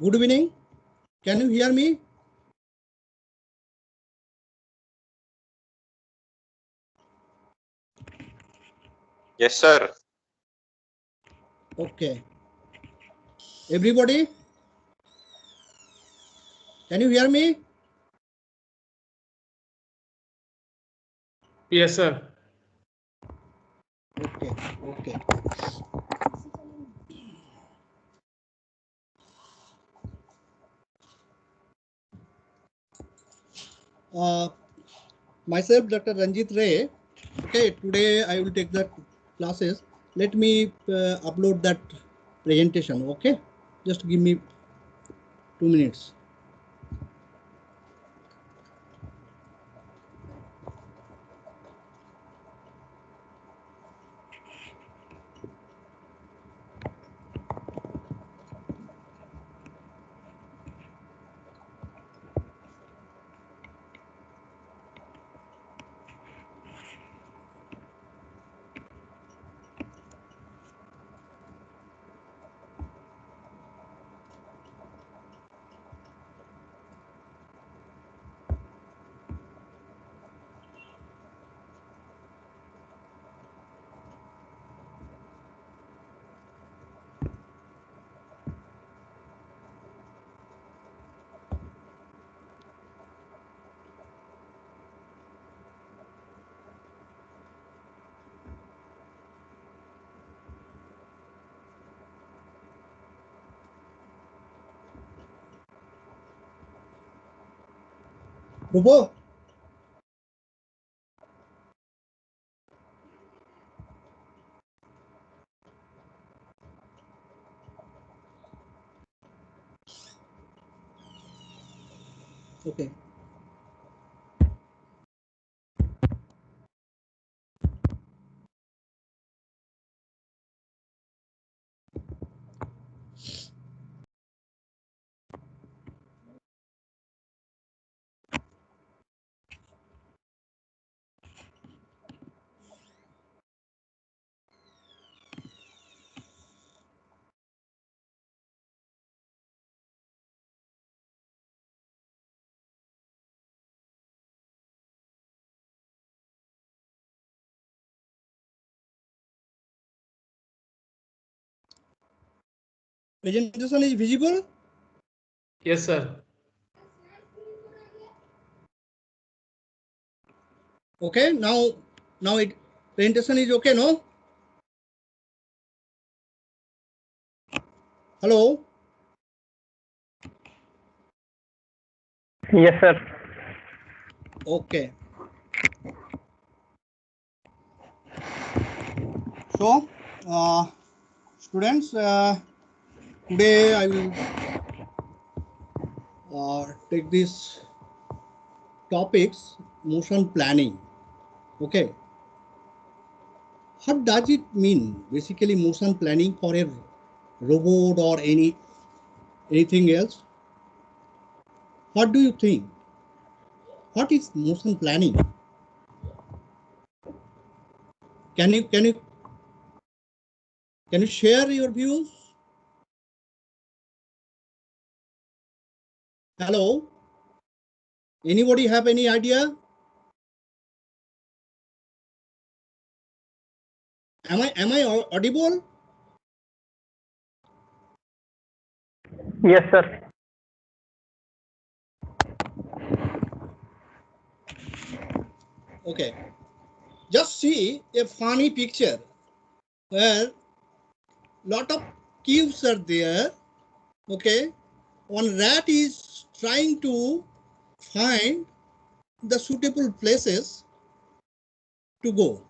Good evening. Can you hear me? Yes, sir. Okay. Everybody? Can you hear me? Yes, sir. Okay. Okay. Myself, Dr. Ranjit Ray. Okay, today I will take the classes. Let me upload that presentation. Okay, just give me 2 minutes. Rubo. Okay. Presentation is visible? Yes, sir. Okay, now it presentation is okay, no? Hello? Yes, sir. Okay. So, students, today I will take this topics, motion planning. Okay. What does it mean? Basically, motion planning for a robot or anything else. What do you think? What is motion planning? Can you share your views? Hello? Anybody have any idea? Am I audible? Yes, sir. Okay. Just see a funny picture where lot of cubes are there. Okay. One rat is trying to find the suitable places to go.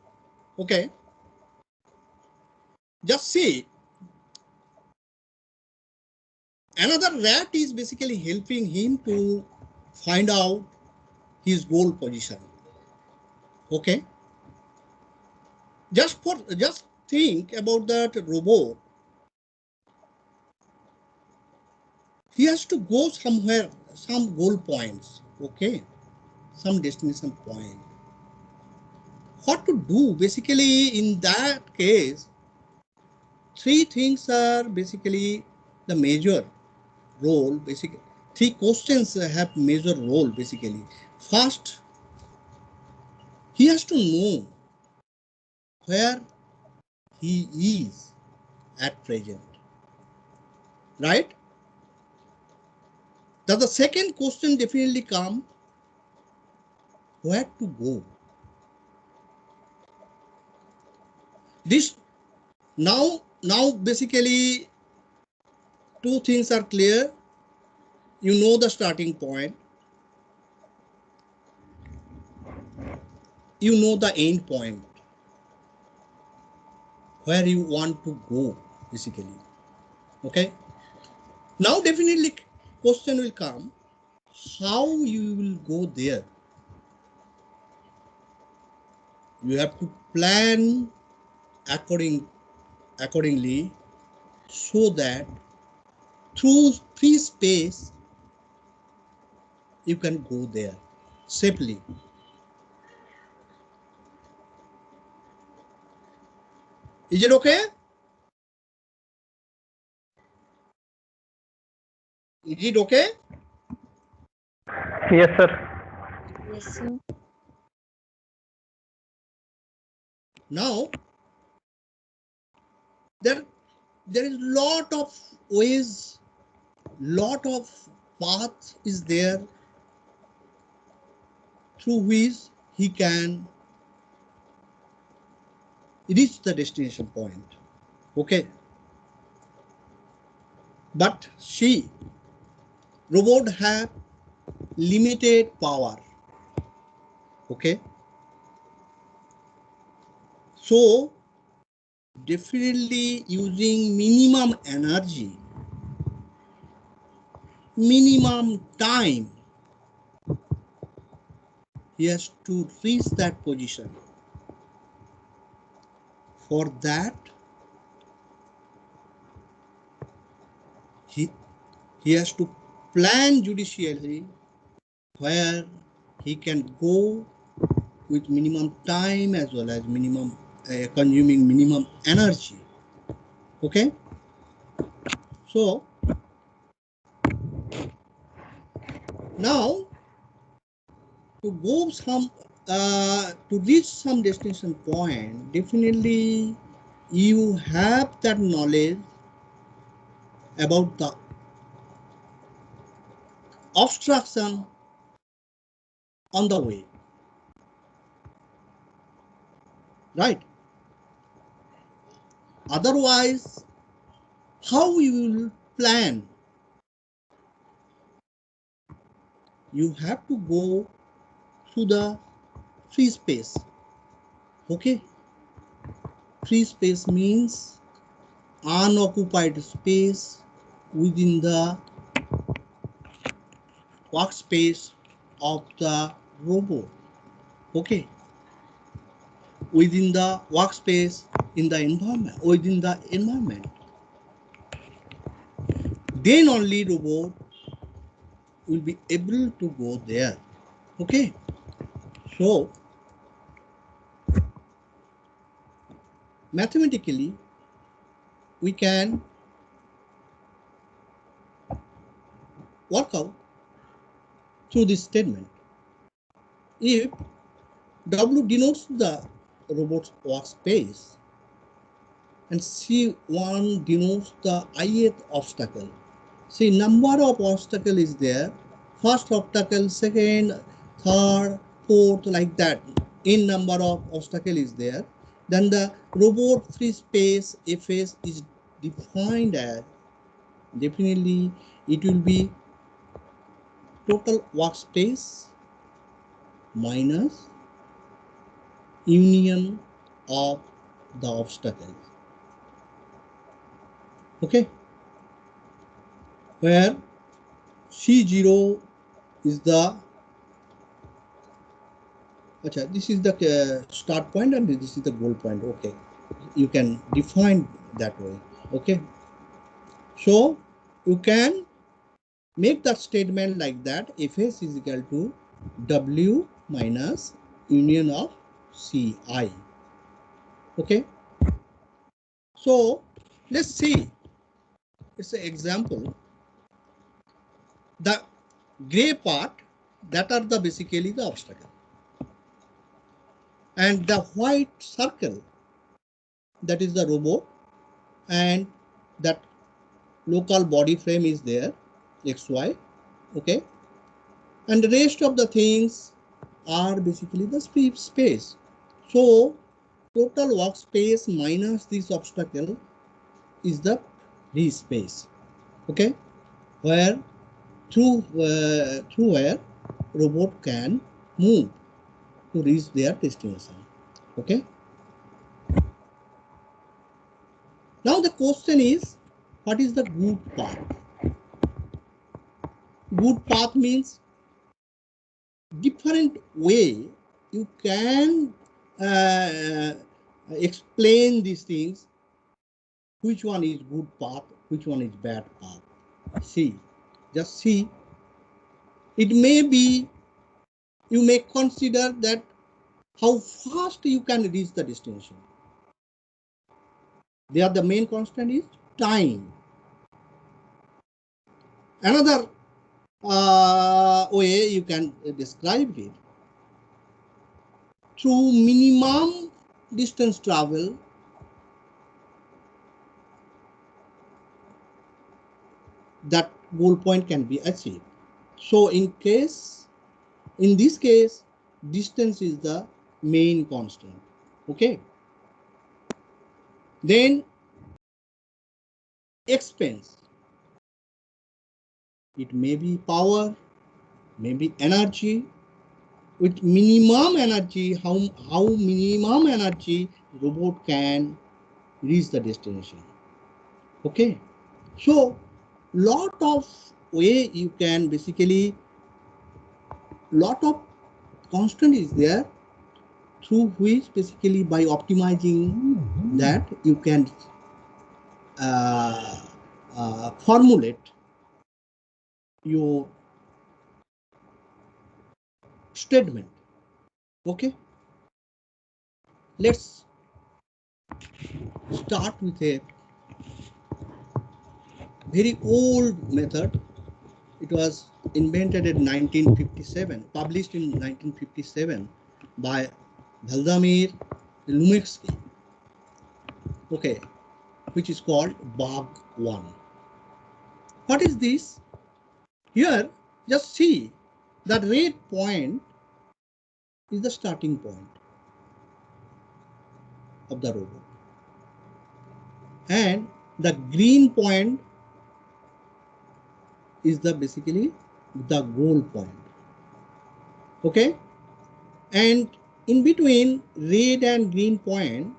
Okay. Just see. Another rat is basically helping him to find out his goal position. Okay. Just think about that robot. He has to go somewhere, some goal points. Okay. Some destination point. What to do? Basically, in that case, three things are basically the major. role. Basically, three questions have major role. Basically, first, he has to know where he is at present, right? Now the second question definitely come, where to go. This now basically two things are clear. You know the starting point, you know the end point, where you want to go basically. Okay, now definitely question will come, how you will go there. You have to plan accordingly, so that through free space you can go there safely. Is it okay? Is it okay? Yes, sir. Yes, sir. Now there is lot of ways, lot of paths is there through which he can reach the destination point. Okay, but robot have limited power. Okay, so definitely using minimum energy, minimum time, he has to reach that position. For that, he has to plan judiciously where he can go with minimum time as well as minimum consuming minimum energy. Okay, so now to go some to reach some destination point, definitely you have that knowledge about the obstruction on the way, right? Otherwise, how you will plan? You have to go to the free space. Okay, free space means unoccupied space within the workspace of the robot. Okay, within the workspace in the environment, within the environment. Then only robot will be able to go there. Okay, so mathematically we can work out through this statement. If W denotes the robot's workspace and C1 denotes the ith obstacle. See, number of obstacle is there. First obstacle, second, third, fourth, like that. In number of obstacle is there. Then the robot free space Fs is defined as, definitely it will be total workspace minus union of the obstacles. Okay, where C0 is the, this is the start point and this is the goal point. Okay, you can define that way. Okay, so you can make that statement like that, Fs is equal to W minus union of Ci. Okay, so let's see, it's an example. The gray part, that are the basically the obstacle. And the white circle, that is the robot, and that local body frame is there, XY, okay? And the rest of the things are basically the space. So total workspace minus this obstacle is the free space, okay? Where through where robot can move to reach their destination, okay? Now the question is, what is the good path? Good path means different way you can explain these things. Which one is good path, which one is bad path? See, just see. It may be, you may consider that how fast you can reach the destination. There the main constant is time. Another way you can describe it, through minimum distance travel, that goal point can be achieved. So in this case, distance is the main constant, okay? Then expense, it may be power, maybe energy. With minimum energy, how minimum energy robot can reach the destination, okay? So lot of way you can basically, lot of constant is there through which basically by optimizing that you can formulate your statement, okay? Let's start with a very old method. It was invented in 1957, published in 1957 by Vladimir Lumetsky, okay, which is called Bug 1. What is this? Here, just see, the red point is the starting point of the robot, and the green point is the basically the goal point, okay? And in between red and green point,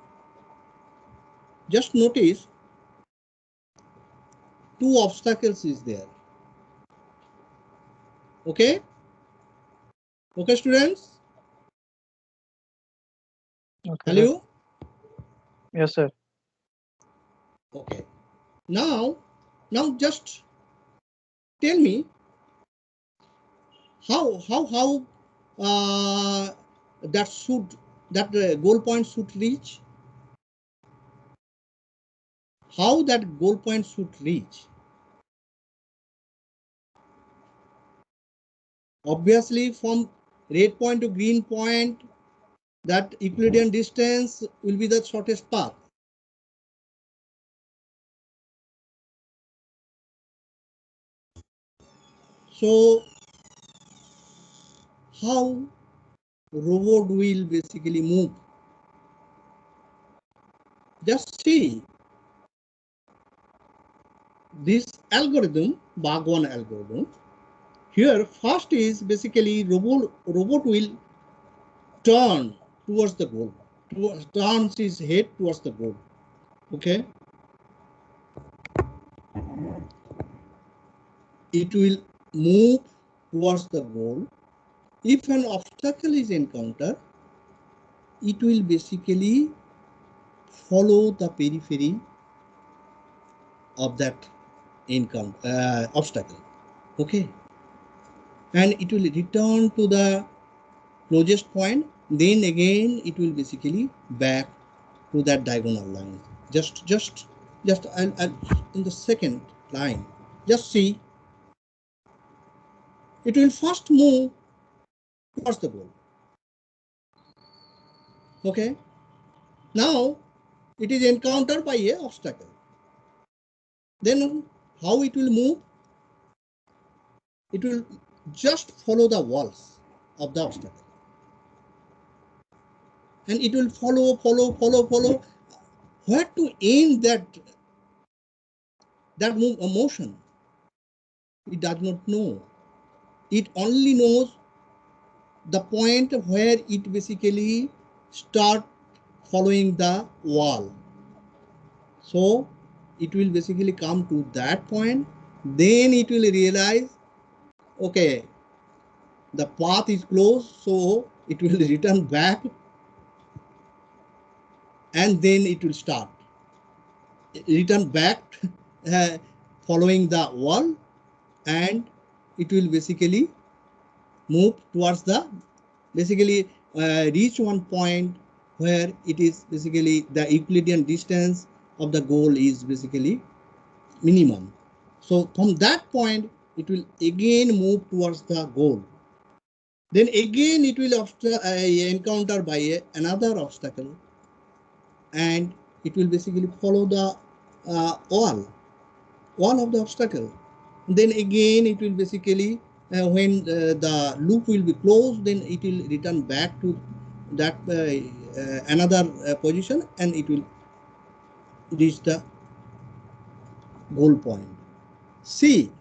just notice two obstacles is there, okay? Okay, students? Okay, sir. Hello? Yes, sir. Okay. Now just tell me how that goal point should reach. How that goal point should reach? Obviously, from red point to green point, that Euclidean distance will be the shortest path. So how robot will basically move? Just see this algorithm, Bhagwan algorithm. Here, first is basically robot will turn towards the goal, turns his head towards the goal, okay? It will move towards the goal. If an obstacle is encountered, it will basically follow the periphery of that obstacle, okay? And it will return to the closest point. Then again, it will basically back to that diagonal line. Just I'll in the second line, just see it will first move towards the goal. Okay. Now it is encountered by a obstacle. Then how it will move? It will just follow the walls of the obstacle. And it will follow. Where to aim that motion? It does not know. It only knows the point where it basically start following the wall. So it will basically come to that point. Then it will realize, okay, the path is closed, so it will return back, and then it will start. Return back following the wall, and it will basically move towards the reach one point where it is basically the Euclidean distance of the goal is basically minimum. So from that point it will again move towards the goal. Then again it will encounter by another obstacle, and it will basically follow the wall of the obstacle. Then again it will basically when the loop will be closed, then it will return back to that another position, and it will reach the goal point. See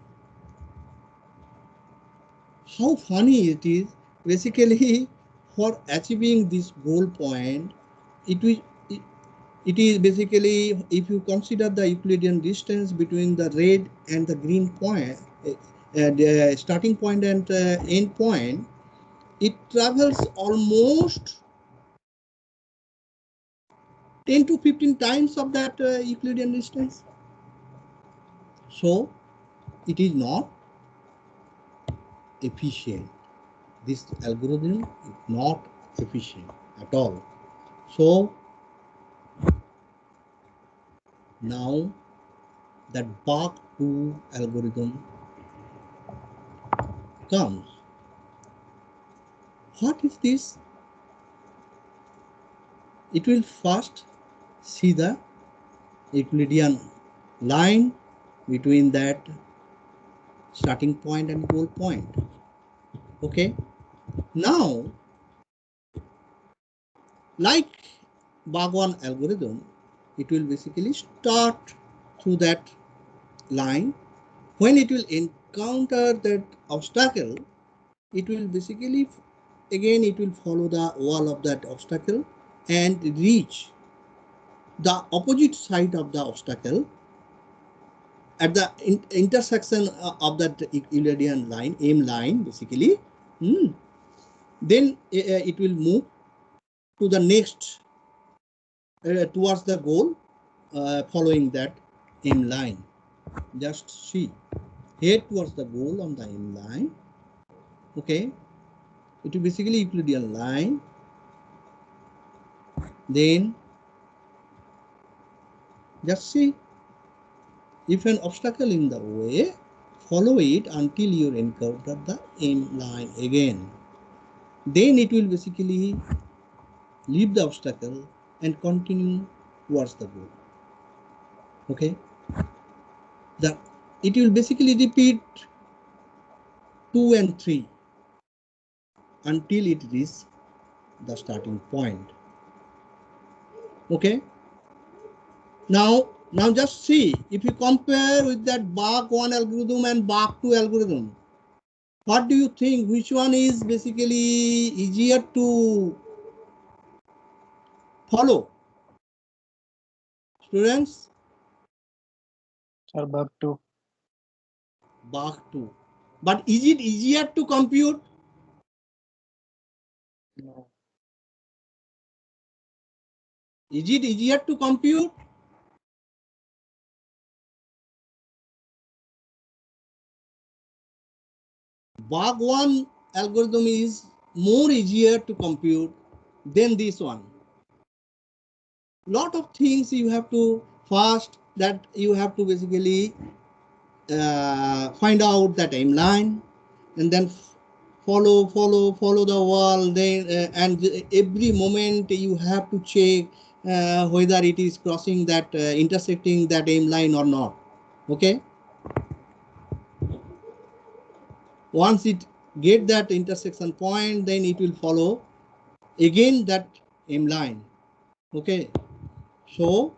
how funny it is. Basically, for achieving this goal point, it is basically, if you consider the Euclidean distance between the red and the green point, the starting point and end point, it travels almost 10 to 15 times of that Euclidean distance. So it is not efficient. This algorithm is not efficient at all. So now that Bach 2 algorithm comes. What is this? It will first see the Euclidean line between that starting point and goal point. Okay. Now, like Bhagwan algorithm, it will basically start through that line. When it will encounter that obstacle, it will basically, again, it will follow the wall of that obstacle and reach the opposite side of the obstacle at the intersection of that Euclidean line, M line, basically. Then it will move to the next, towards the goal, following that M line. Just see, head towards the goal on the M line. Okay, it will basically Euclidean line. Then just see, if an obstacle in the way, follow it until you encounter the M line again. Then it will basically leave the obstacle and continue towards the goal. Okay, it will basically repeat 2 and 3 until it reaches the starting point. Okay, now just see, if you compare with that Bach 1 algorithm and Bach 2 algorithm, what do you think? Which one is basically easier to follow? Students? Sir, Bug 2. Bach 2. But is it easier to compute? No. Is it easier to compute? Bach 1 algorithm is more easier to compute than this one. Lot of things you have to first, that you have to basically find out that M line, and then follow the wall. Then and every moment you have to check whether it is crossing that intersecting that aim line or not. Okay. Once it get that intersection point, then it will follow again that aim line. Okay. So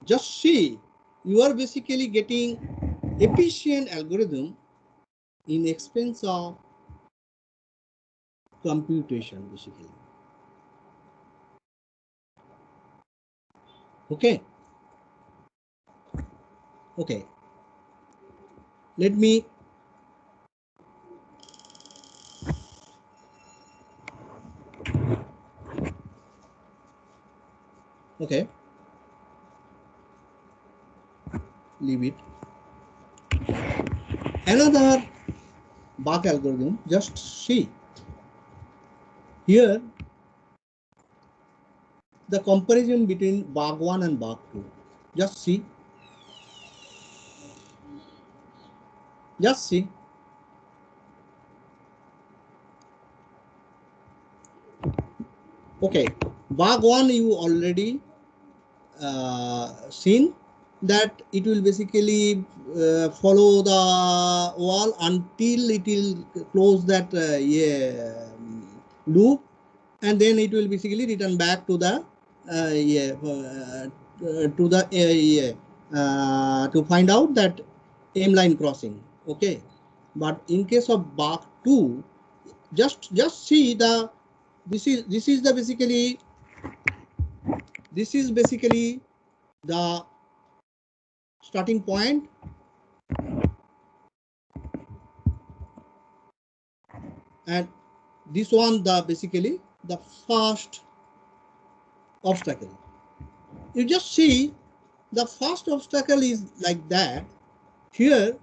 just see, you are basically getting efficient algorithm in expense of computation basically. Okay. Okay. Let me okay. Leave it. Another Bach algorithm, just see here the comparison between Bach 1 and Bach 2. Just see. Just see. Okay, Bach 1 you already seen that it will basically follow the wall until it will close that loop, and then it will basically return back to the to find out that aim line crossing. Okay, but in case of Bach 2, just see the this is the basically the starting point, and this one the basically the first obstacle. You just see the first obstacle is like that. Here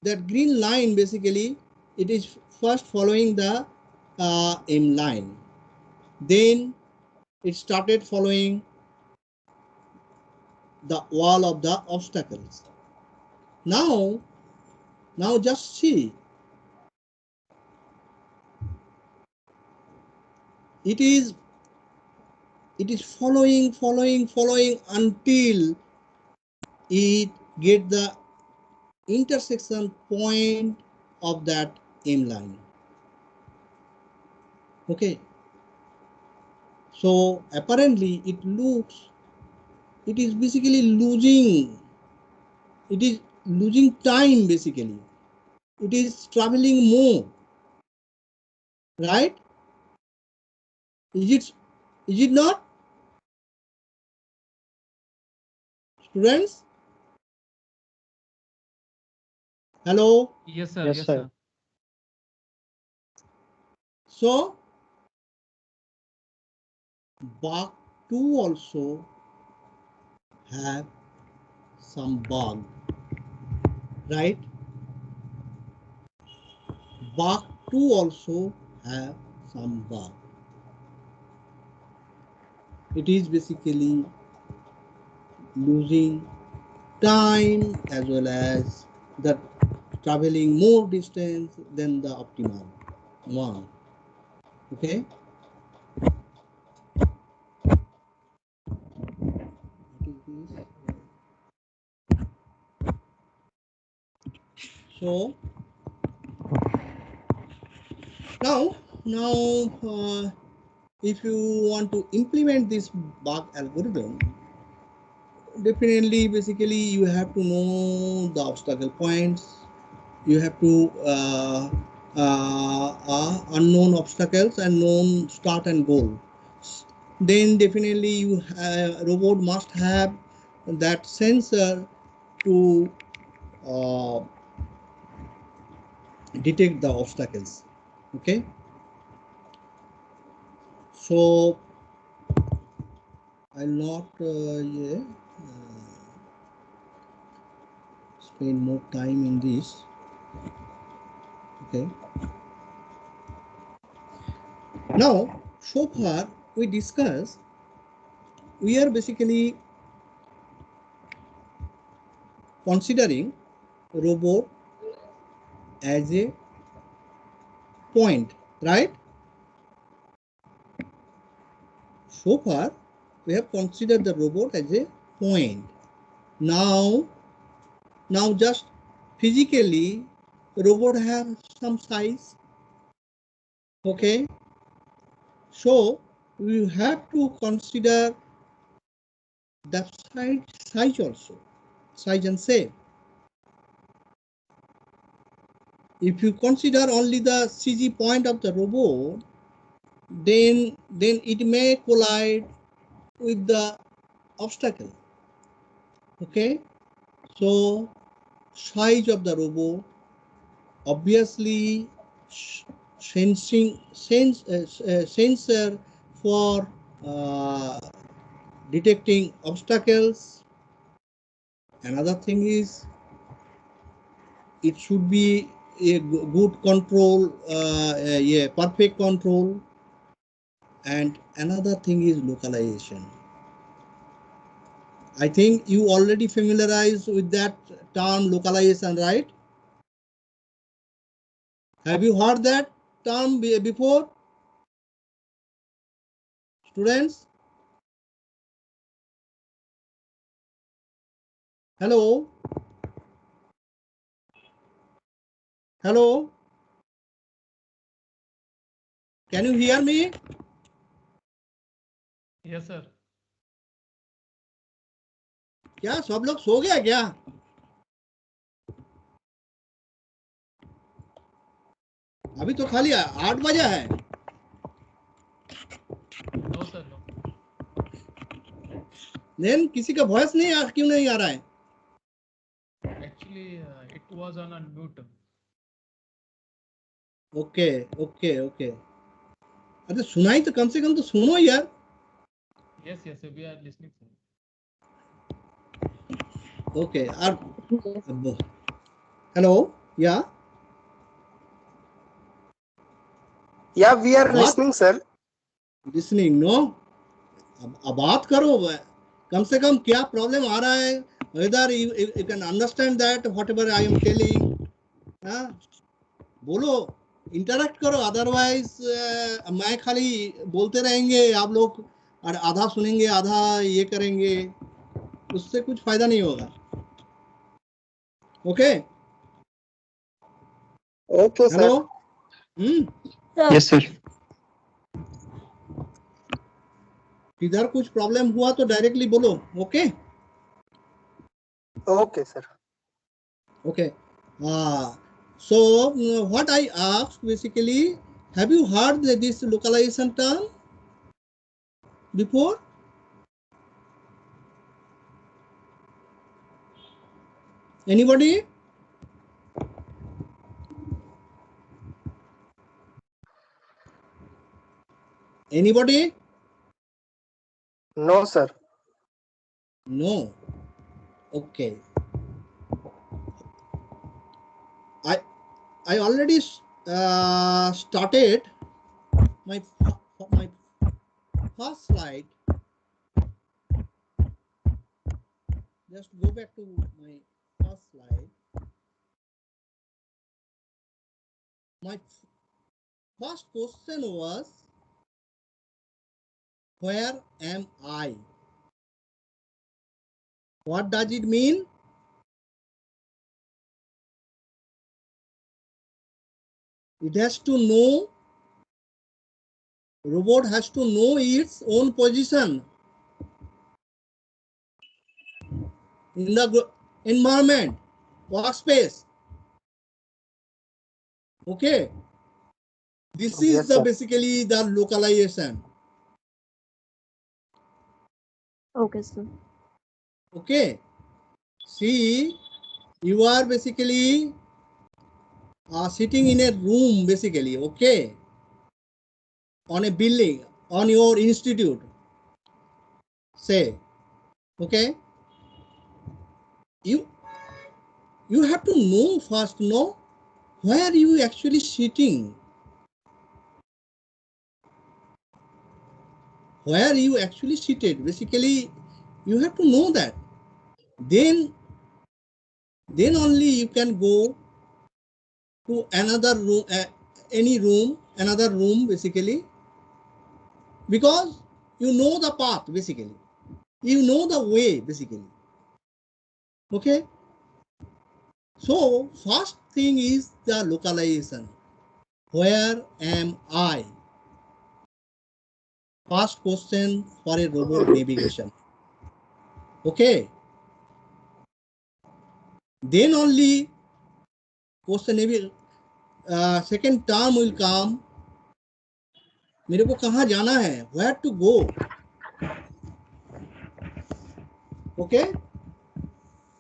that green line basically it is first following the aim line, then it started following the wall of the obstacles. Now just see, it is following until it get the intersection point of that aim line. Okay, so apparently it looks it is basically losing time basically. It is traveling more, right? Is it not, students? Hello. Yes, sir. Yes, Yes, sir. sir. So Bach 2 also have some bug, right? Bach 2 also have some bug. It is basically losing time as well as the traveling more distance than the optimal one. Okay. So now if you want to implement this Bach algorithm, definitely basically you have to know the obstacle points. You have to unknown obstacles and known start and goal. Then definitely you robot must have that sensor to uh, detect the obstacles. Okay, so I'll not spend more time in this. Okay, now so far we discussed, we are basically considering robot as a point, right? So far, we have considered the robot as a point. Now just physically, robot have some size. Okay. So we have to consider the size also, size and shape. If you consider only the CG point of the robot, then it may collide with the obstacle. Okay, so size of the robot, obviously sensor for detecting obstacles. Another thing is it should be a good control, perfect control. And another thing is localization. I think you already familiarized with that term localization, right? Have you heard that term before, students? Hello? Hello? Can you hear me? Yes, sir. क्या सब लोग सो गया क्या? अभी तो खाली 8 बजे है. No, sir. No. Then किसी का वॉइस नहीं क्यों नहीं आ रहा है? Actually, it was on mute. Okay okay okay. अरे सुनाई तो कम से कम तो सुनो यार. Yes, yes, sir. We are listening, sir. Okay. Hello या Yeah, we are What? listening, sir. Listening no. अब बात करो. कम से कम क्या प्रॉब्लम आ रहा है? Whether you can understand that whatever I am telling. हाँ बोलो, इंटरेक्ट करो. अदरवाइज मैं खाली बोलते रहेंगे, आप लोग और आधा सुनेंगे आधा ये करेंगे, उससे कुछ फायदा नहीं होगा. Okay. Okay, sir. Hello. Yes, sir. इधर कुछ प्रॉब्लम हुआ तो डायरेक्टली बोलो. Okay Okay, sir. Okay. So what I asked basically, have you heard this localization term before? Anybody? Anybody? No, sir. No. Okay. I already started my first slide. Just go back to my first slide. My first question was, where am I? What does it mean? It has to know, robot has to know its own position in the environment, workspace. Okay. This is Yes, the sir. basically the localization. Okay, sir. Okay. See, you are basically sitting in a room basically, okay, on a building, on your institute, say, okay. You have to know first, know where you actually sitting, where you actually seated. Basically, you have to know that. Then then only you can go to another room, any room, another room basically, because you know the path basically, you know the way basically. Okay, so first thing is the localization. Where am I? First question for a robot navigation. Okay, then only question second term will come. मेरे को कहाँ जाना है? Where to go? Okay.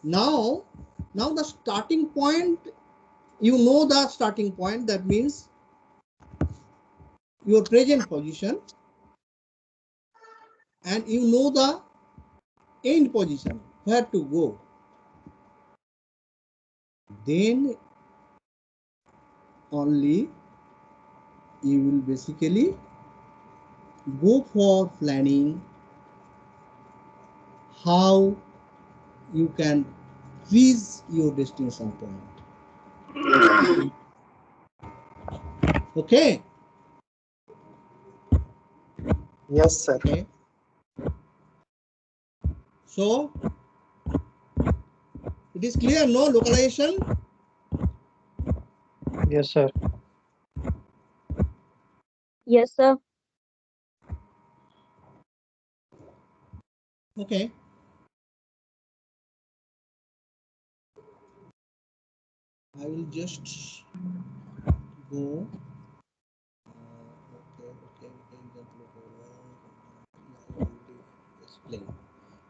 Now the starting point, you know the starting point, that means your present position, and you know the end position, where to go. Then only you will basically go for planning how you can reach your destination point. Okay. Yes, sir. Okay. So it is clear, no localization? Yes, sir. Yes, sir. Okay. I will just go. Okay. Explain.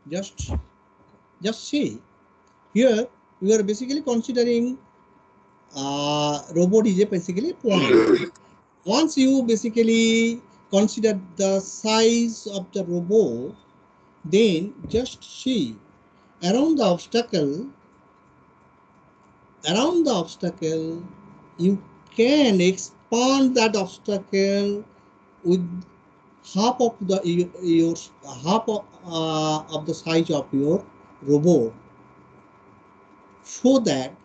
Just see. Here we are basically considering robot is a basically point. Once you basically consider the size of the robot, then just see around the obstacle, you can expand that obstacle with half of the your half of the size of your robot, so that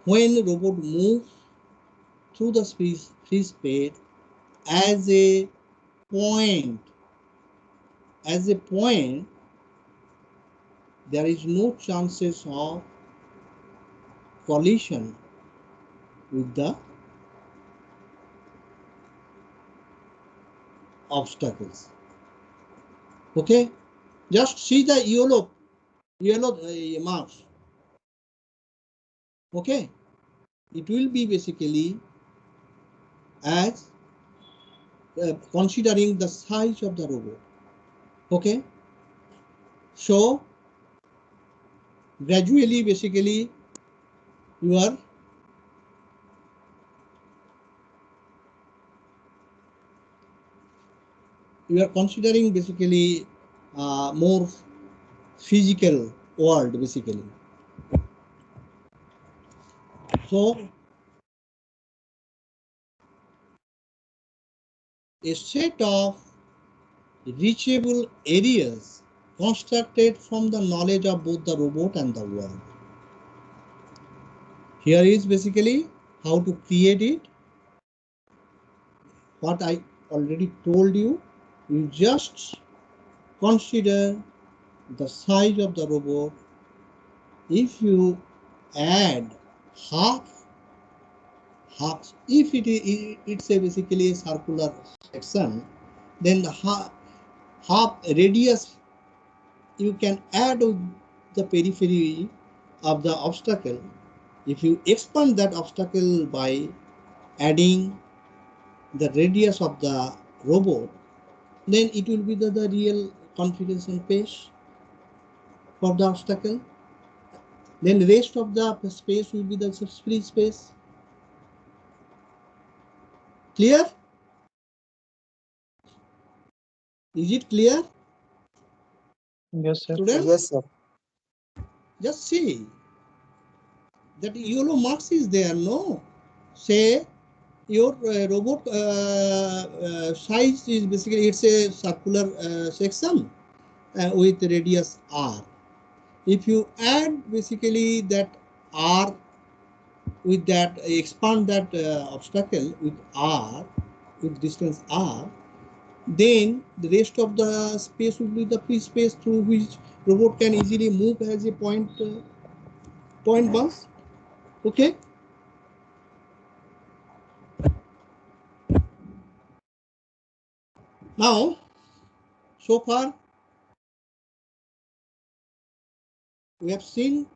when the robot moves through the free space as a point, there is no chances of collision with the obstacles. Okay, just see the yellow marks. Okay, it will be basically as considering the size of the robot. Okay, so gradually basically you are considering basically more physical world basically. So a set of reachable areas constructed from the knowledge of both the robot and the world. Here is basically how to create it. What I already told you, you just consider the size of the robot. If you add half, if it's a basically a circular section, then the half radius you can add the periphery of the obstacle. If you expand that obstacle by adding the radius of the robot, then it will be the real configuration space for the obstacle. Then the rest of the space will be the free space. Clear? Is it clear? Yes, sir. Students? Yes, sir. Just see that yellow marks is there, no? Say your robot size is basically, it's a circular section with radius r. if you add basically that r with that, expand that obstacle with r, with distance r, then the rest of the space will be the free space through which robot can easily move as a point bus. Okay. Now, so far we have seen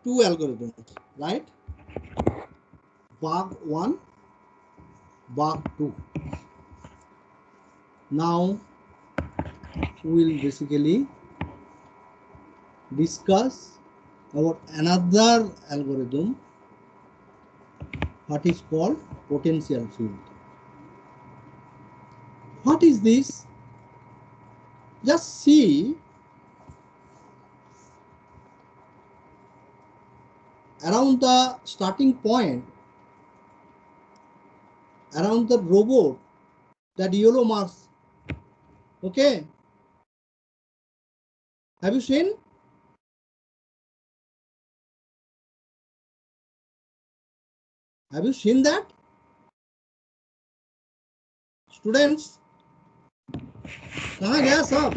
two algorithms, right? Bug 1, bug 2. Now we will basically discuss about another algorithm, what is called potential field. What is this? Just see around the starting point, around the robot, that yellow marks. Okay. Have you seen? Have you seen that? Students? कहाँ गया सब?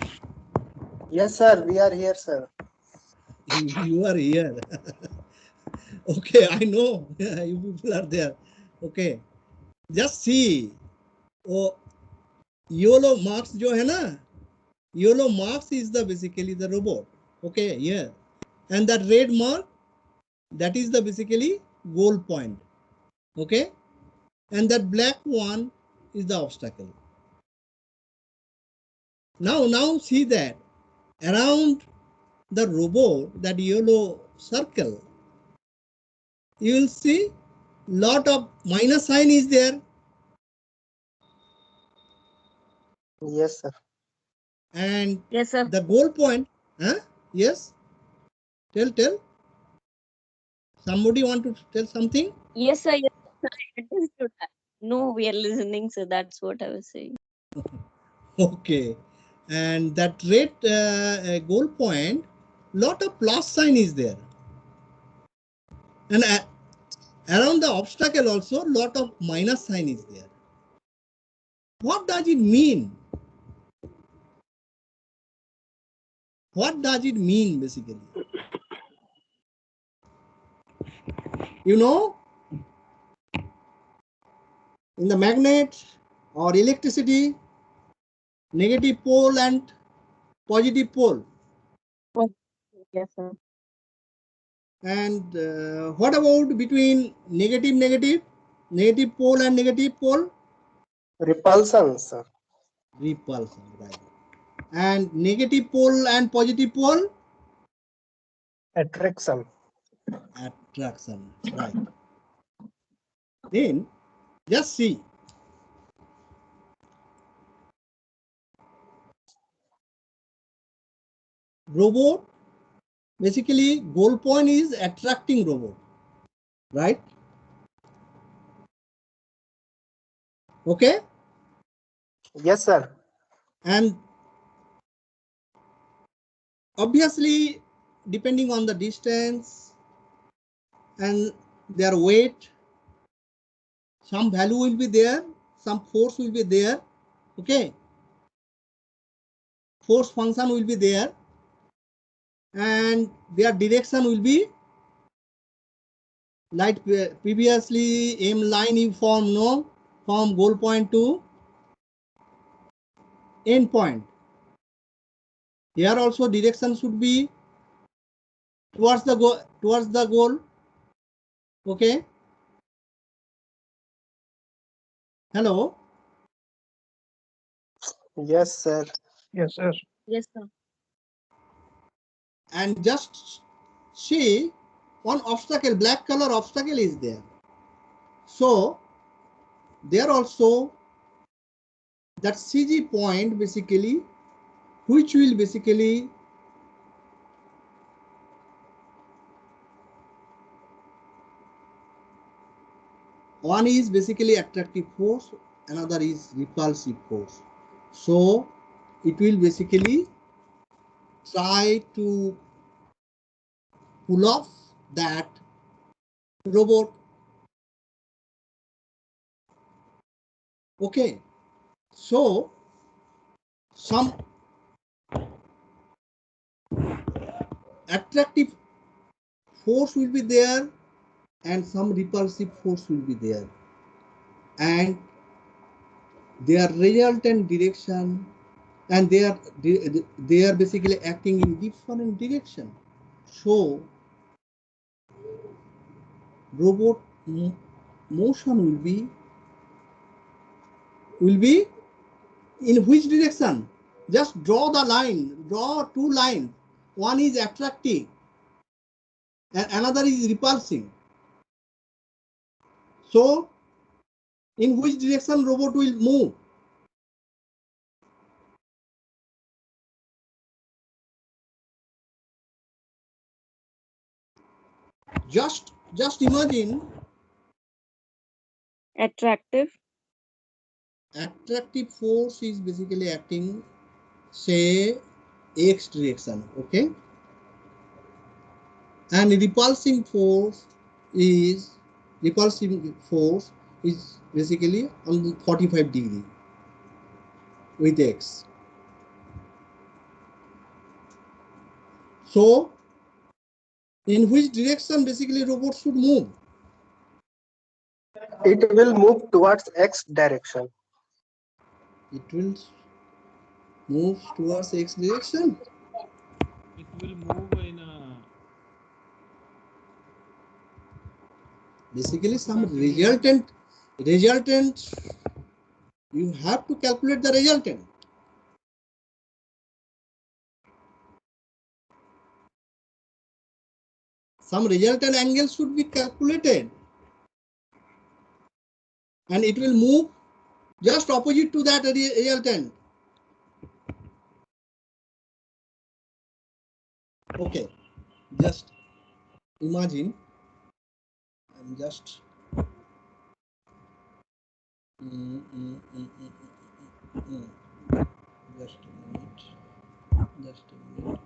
Yes, sir. We are here, sir. You are here. Okay, I know you people are there. Okay, just see. Oh, yellow marks जो है ना, yellow marks is the basically the robot. Okay, yeah, and that red mark, that is the basically goal point. Okay, and that black one is the obstacle. Now see that around the robot, that yellow circle, you will see lot of minus sign is there. Yes, sir. And Yes, sir. the goal point, huh? Yes, tell. Somebody want to tell something? Yes, sir. Yes, sir. I understood that. No, we are listening, sir. That's what I was saying. Okay, and that red goal point, lot of plus sign is there, and around the obstacle also lot of minus sign is there. What does it mean? What does it mean basically? You know, in the magnet or electricity, negative pole and positive pole. Yes, sir. And what about between negative pole and negative pole? Repulsion, sir. Repulsion, right. And negative pole and positive pole? Attraction. Attraction, right. Then just see. Robot, basically goal point is attracting robot, right? Okay. Yes, sir. And obviously, depending on the distance and their weight, some value will be there, some force will be there. Okay. Force function will be there, and their direction will be like previously M line you form, no, from goal point to end point. Here also direction should be towards the goal. Okay. Hello. Yes, sir. Yes, sir. Yes, sir. And just see one obstacle, black color obstacle is there. So there also that CG point basically, which will basically one is basically attractive force, another is repulsive force. So it will basically try to pull off that robot. Okay, so some attractive force will be there and some repulsive force will be there, and their resultant direction, and they are basically acting in different direction. So robot motion will be in which direction? Just draw the line, draw two lines. One is attracting and another is repulsing. So in which direction robot will move? Just imagine Attractive. attractive force is basically acting, say, x direction, okay, and repulsive force is basically on 45 degree with x. So in which direction basically robot should move? It will move towards X direction. It will move towards x direction. It will move in a Basically some 45 degree. resultant, you have to calculate the resultant. Some resultant angle should be calculated, and it will move just opposite to that resultant. Okay, just imagine. I'm just just a minute. Just a minute.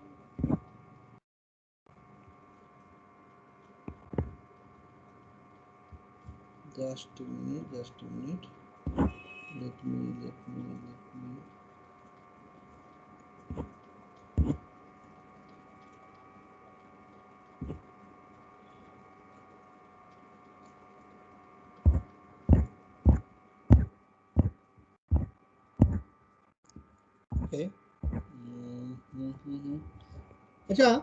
Just a minute. Just a minute. Let me. Okay. Acha,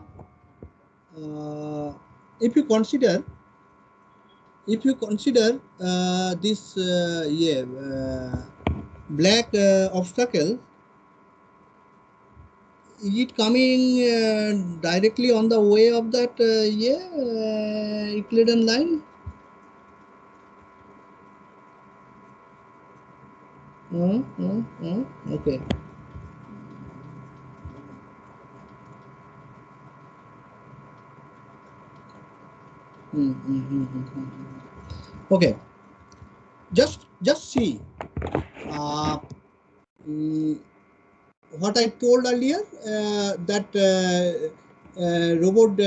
if you consider this black obstacle, is it coming directly on the way of that Euclidean line? Okay. Okay. Just see what I told earlier, that robot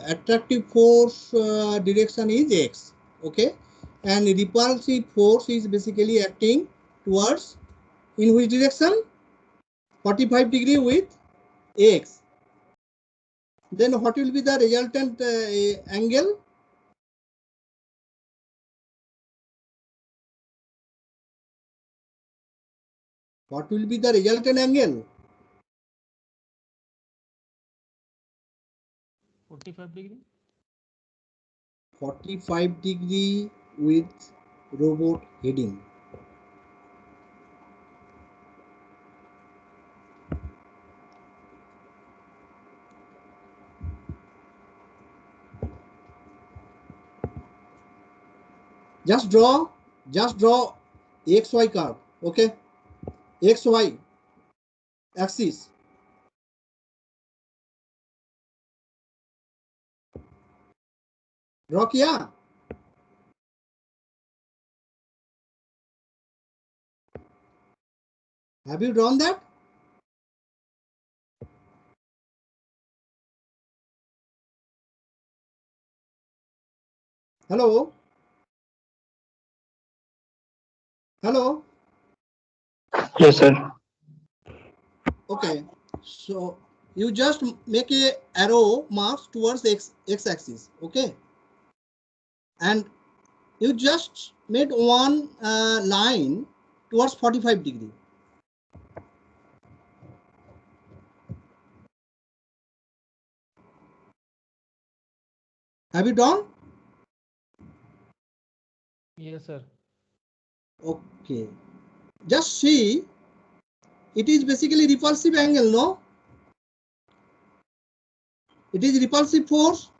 attractive force direction is x, okay, and repulsive force is basically acting towards, in which direction? 45 degree with x. Then what will be the resultant angle? What will be the resultant angle? 45 degree. 45 degree with robot heading. Just draw XY curve, okay? XY axis. Draw किया? Have you drawn that? Hello? Hello? Yes, sir. Okay. So you just make a arrow marks towards x-axis. Okay. And you just made one line towards 45 degree. Have you done? Yes, sir. Okay. Just see, it is basically repulsive angle, no? It is repulsive force.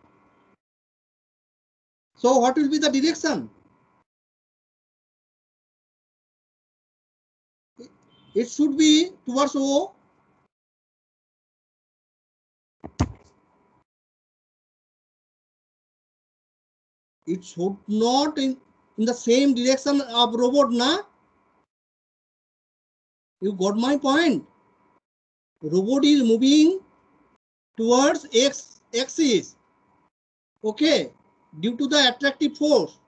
So what will be the direction? It should be towards O. It should not in the same direction of robot, na? You got my point. Robot is moving towards x axis. Okay, due to the attractive force.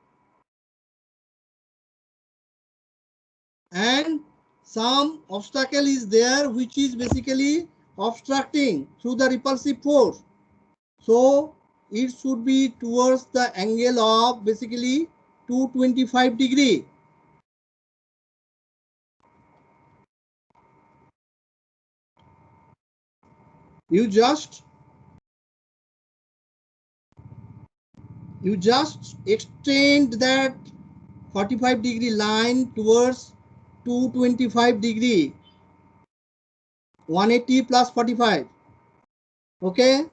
And some obstacle is there which is basically obstructing through the repulsive force. So it should be towards the angle of basically 225 degree. You just extend that 45 degree line towards 225 degree, 180 plus 45. Okay.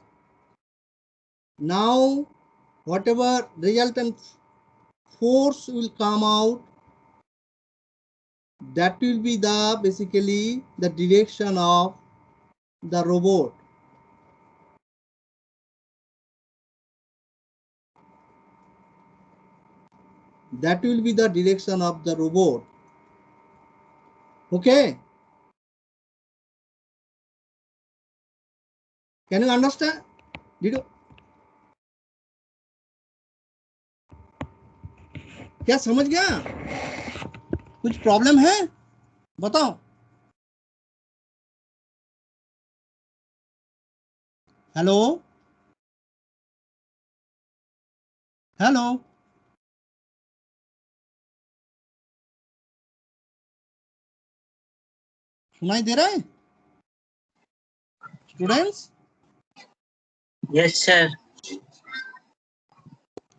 Now whatever resultant force will come out, that will be the basically the direction of the robot. That will be the direction of the robot. Okay. Can you understand? Did you? क्या समझ गया? कुछ problem है? बताओ. Hello. Hello. सुनाई दे रहा है? Students? Yes, sir.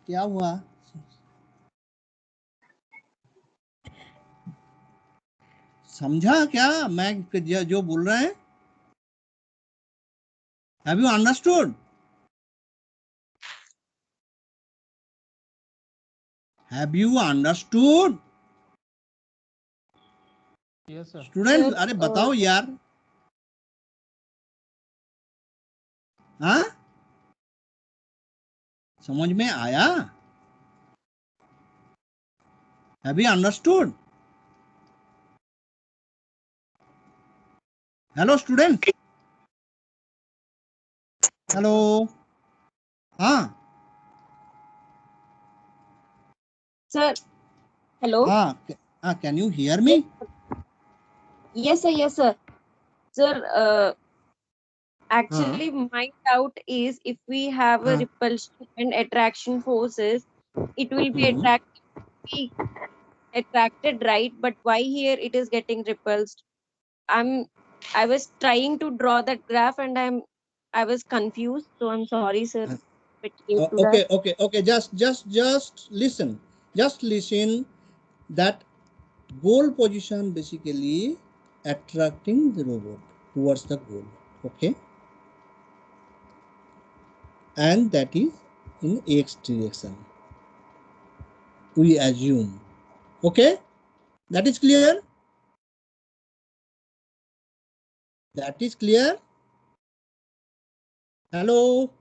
क्या हुआ? समझा क्या मैं जो बोल रहा है? Have you understood? Have you understood? Yes, sir. Students Sir, अरे बताओ यार. हाँ, समझ में आया? Have you understood? Hello student. Hello. हाँ. sir, hello. हाँ, can you hear me? Yes, sir. Yes, sir. Sir, actually, my doubt is if we have a हाँ. repulsion and attraction forces, it will be hmm. attracted, right? But why here it is getting repulsed? I was trying to draw that graph and I was confused. So I'm sorry, sir. But came to that. Okay. Just listen. Just listen. That goal position basically attracting the robot towards the goal. Okay. And that is in x direction. We assume. Okay. That is clear. That is clear. Hello.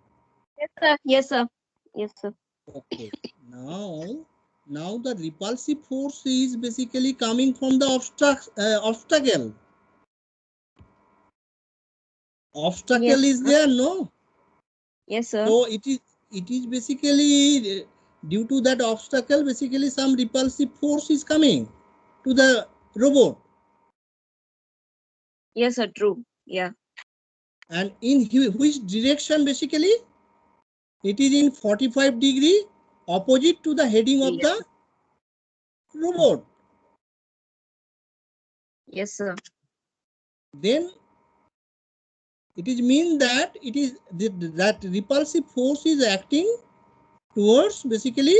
Yes, sir. Yes, sir. Yes, sir. Okay. Now the repulsive force is basically coming from the obstacle. Obstacle Yes. is there, no? Yes, sir. So it is basically due to that obstacle, basically some repulsive force is coming to the robot. Yes, sir. True. Yeah. And in which direction basically? It is in 45° opposite to the heading of Yes, the robot. yes, sir. Then it is mean that it is that repulsive force is acting towards basically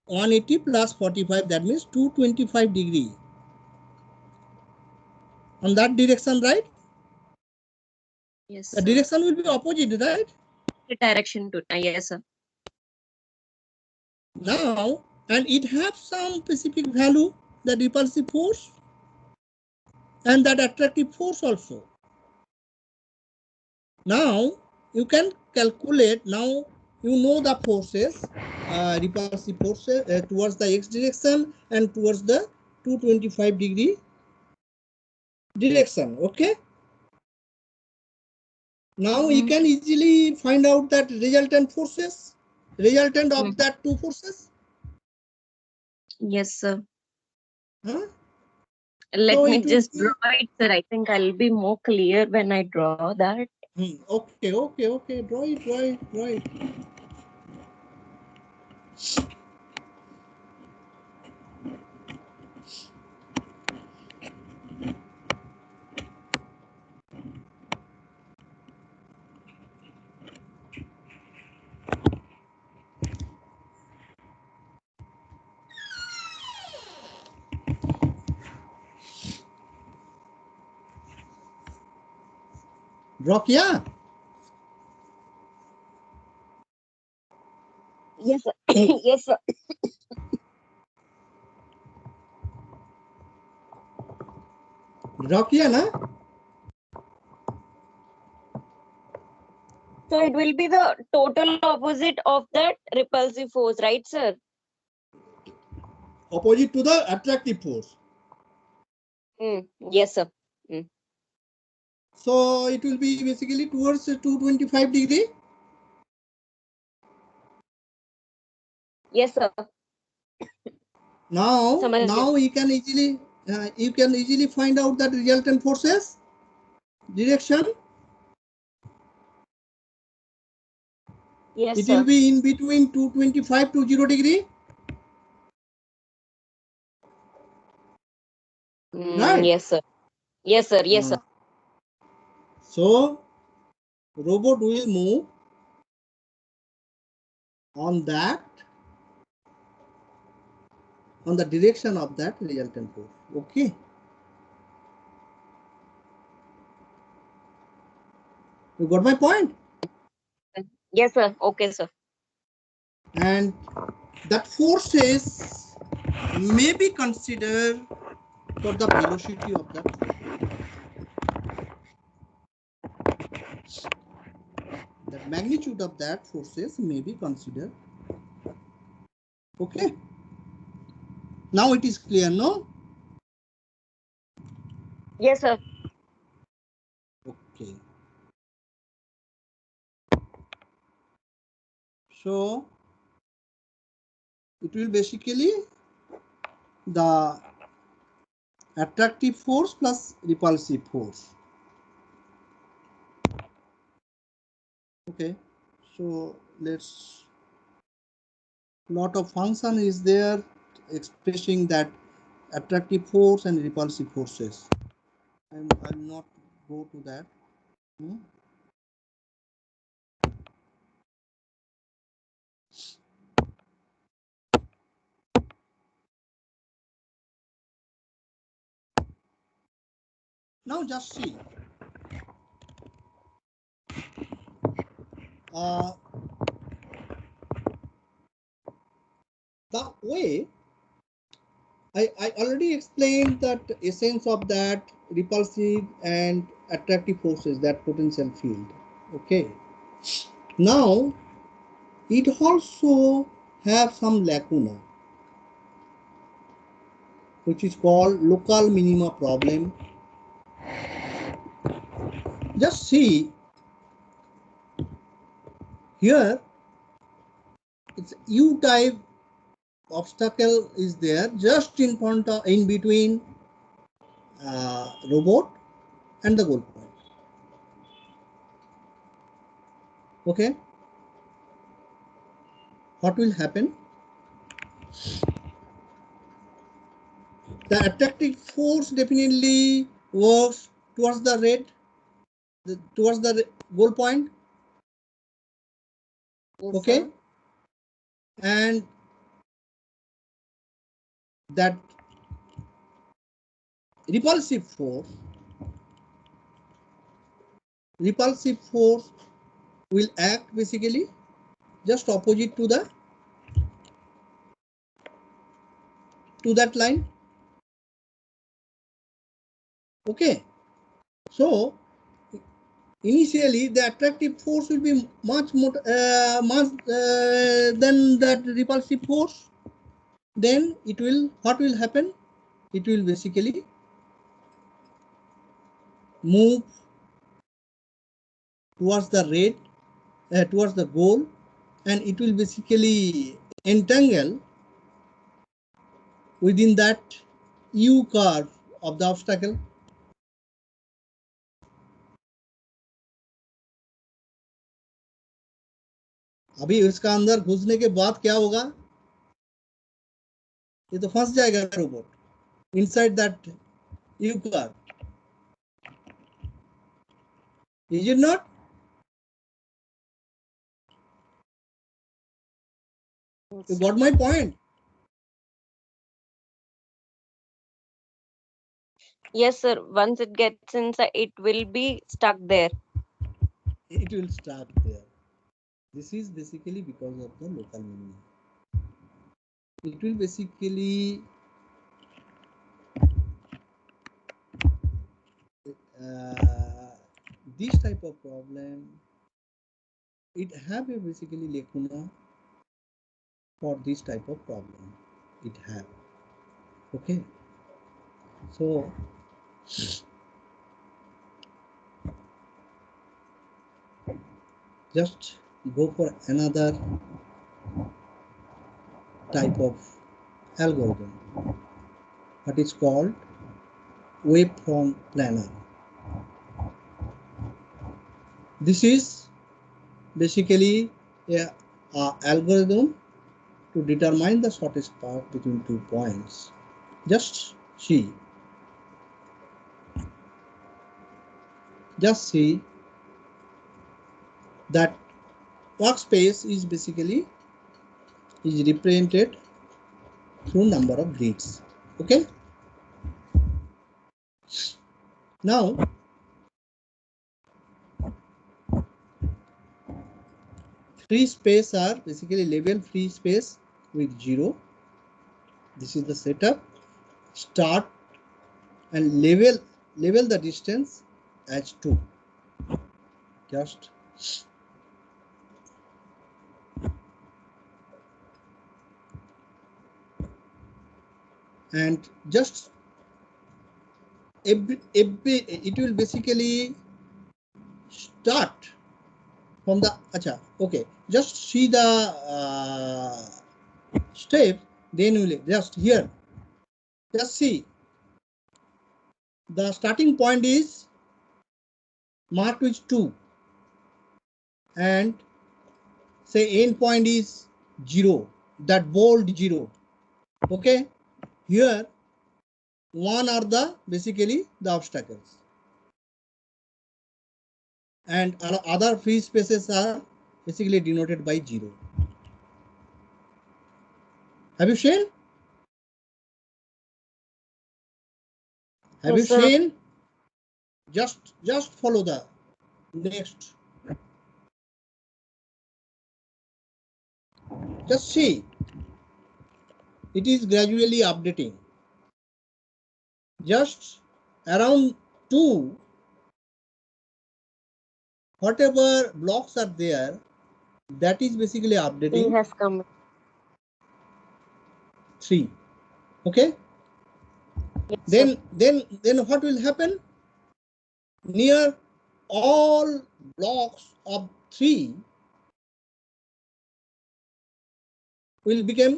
180 plus 45, that means 225° on that direction, right? Yes, The sir. direction will be opposite, right? The direction to. Yes, sir. Now, and it has some specific value, the repulsive force and that attractive force also. Now you can calculate, now you know the forces, repulsive forces towards the x direction and towards the 225° direction. Okay. Now you can easily find out that resultant forces, resultant of that two forces. Yes, sir. Huh? Let So me it will just draw it, sir. I think I'll be more clear when I draw that. Okay. Draw it. Draw किया? Yes, sir. Yes, sir. Draw किया ना? So it will be the total opposite of that repulsive force, right, sir? Opposite to the attractive force. Yes, sir. So it will be basically towards 225°. Yes, sir. Now Samajh you can easily find out that resultant forces direction. Yes, It will sir. be in between 225 to 0°. Right. Yes, sir. Yes, sir. Yes, sir. So robot will move on that, on the direction of that resultant force. Okay. You got my point? Yes, sir. Okay, sir. And that forces may be considered for the velocity of that force. The magnitude of that forces may be considered. Okay. Now it is clear, no? Yes, sir. Okay. So it will basically the attractive force plus repulsive force. Okay. So let's, lot of function is there expressing that attractive force and repulsive forces. I'll not go to that. Now just see. The way I already explained that essence of that repulsive and attractive forces, that potential field. Okay. Now it also have some lacuna, which is called local minima problem. Just see here, it's U type obstacle is there just in front of, in between robot and the goal point. Okay, what will happen? The attractive force definitely works towards the red, towards the goal point. Yes, Okay, sir. and that repulsive force will act basically just opposite to that line. Okay, so initially the attractive force will be much more than that repulsive force. Then it will, what will happen? It will basically move towards the red, towards the goal, and it will basically entangle within that U curve of the obstacle. अभी इसका अंदर घुसने के बाद क्या होगा? ये तो फंस जाएगा robot inside that U curve. Is it not? You got my point? Yes, sir. Once it gets inside, it will be stuck there. It will start there. This is basically because of the local minimum. It will basically this type of problem, it have a basically lacuna for this type of problem. It have. Okay. So just go for another type of algorithm. What is called waveform planner. This is basically a algorithm to determine the shortest path between 2 points. Just see that workspace is basically is represented through number of grids. Okay, now free space are basically label free space with 0. This is the setup. Start and label the distance as 2. Just and just every it will basically start from the okay, just see the step, then will just here just see the starting point is marked with 2 and say end point is 0, that bold 0. Okay, here 1 are the basically the obstacles and other free spaces are basically denoted by 0. Have you seen? Have you Yes, sir. seen? Just follow the next. Just see. It is gradually updating. Just around 2, whatever blocks are there, that is basically He updating has come. 3. Okay. Yes, sir. Then what will happen? Near all blocks of 3, will become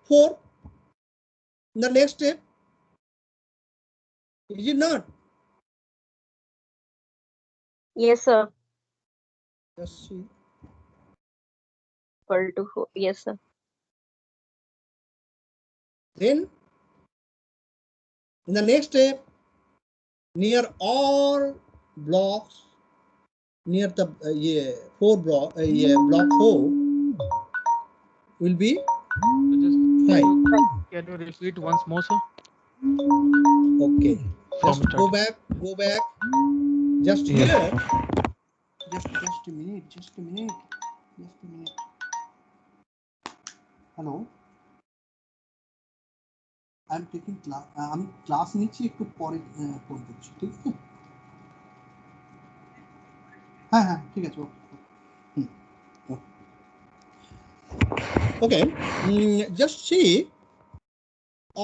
4 in the next step. Is it not? Yes, sir. Just see. Equal to 4. Yes, sir. Then in the next step, near all blocks, near the block 4 will be Just 5. can you repeat once more, sir? Okay. From Just go starting. back. Just Yes. here. Just a minute. Hello. I'm taking class. আমি class নিচ্ছি, একটু পরে phone করছি, ঠিক আছে? হ্যাঁ ঠিক আছে। Okay. Just see.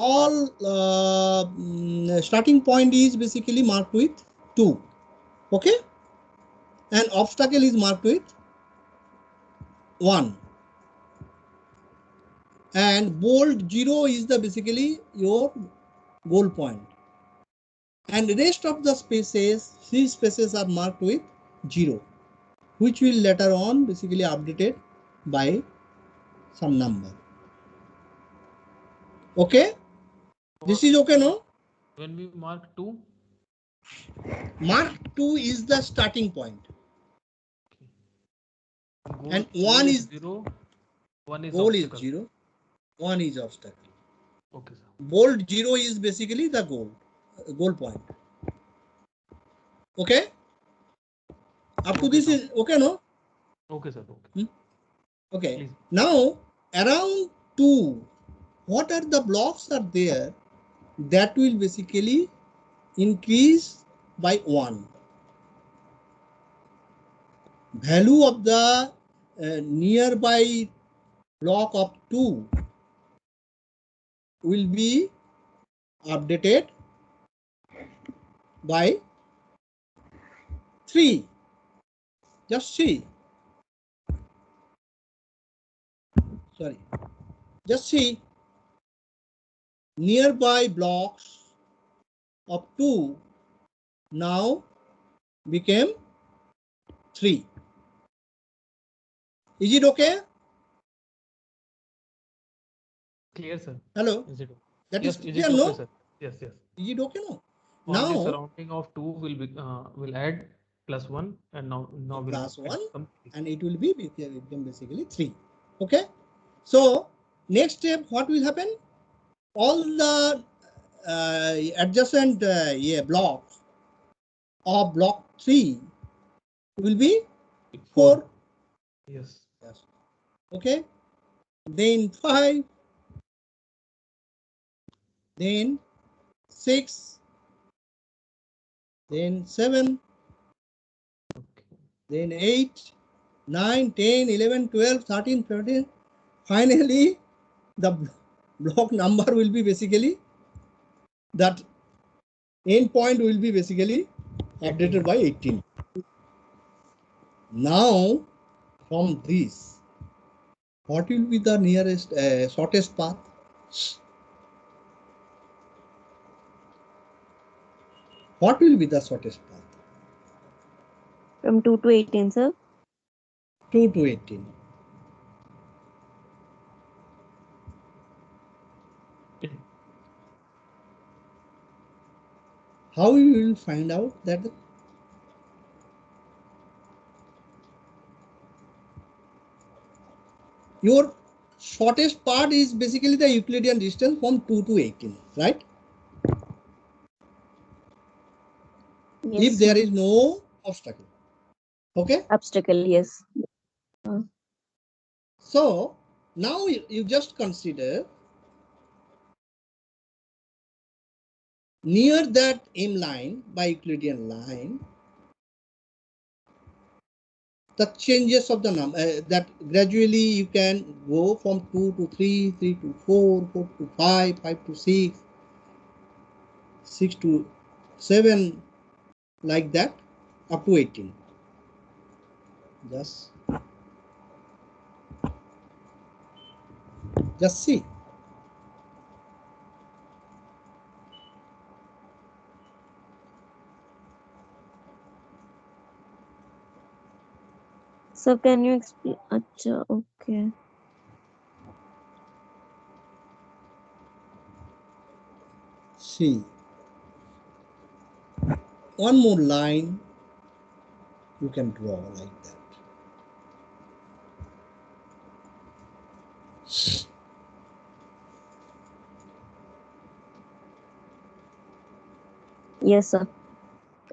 All starting point is basically marked with 2. Okay. And obstacle is marked with 1. And bold 0 is the basically your goal point. And the rest of the spaces, 3 spaces are marked with 0, which will later on basically updated by some number. Okay. This is okay, no? When we mark 2. Mark 2 is the starting point. And 1 is 0. 1 is goal obstacle. is 0. 1 is obstacle. Okay, sir. Bold 0 is basically the goal point. Okay. Up to Okay, this sir. is okay, no? Okay, sir. Okay. Okay. Please. Now around 2, what are the blocks are there that will basically increase by 1? Value of the nearby block of 2 will be updated by 3. Just see. Sorry. Just see. Nearby blocks of 2 now became 3. Is it okay? Clear, sir. Hello. Is it okay? That Yes, is is clear, it no? okay, sir? Yes. Is it okay, no? On the Now surrounding of 2 will add +1, and now will plus 1, become 3. and it will be become basically 3. Okay. So next step, what will happen? All the adjacent blocks of block 3 will be 4. Yes. Okay. Then 5. Then 6. Then 7. Okay. Then 8, 9, 10, 11, 12, 13, 14. Finally, the block number will be basically that end point will be basically updated by 18. Now, from this, what will be the nearest shortest path? What will be the shortest path? From 2 to 18, sir. 2 to 18. How you will find out that your shortest part is basically the Euclidean distance from 2 to 18, right? Yes, if there sir. is no obstacle. Okay. Obstacle, yes. So now you just consider near that M line by Euclidean line, the changes of the number that gradually you can go from 2 to 3, 3 to 4, 4 to 5, 5 to 6, 6 to 7, like that up to 18. Just Just see. So can you explain? Acha, okay. See. One more line you can draw like that. Yes, sir.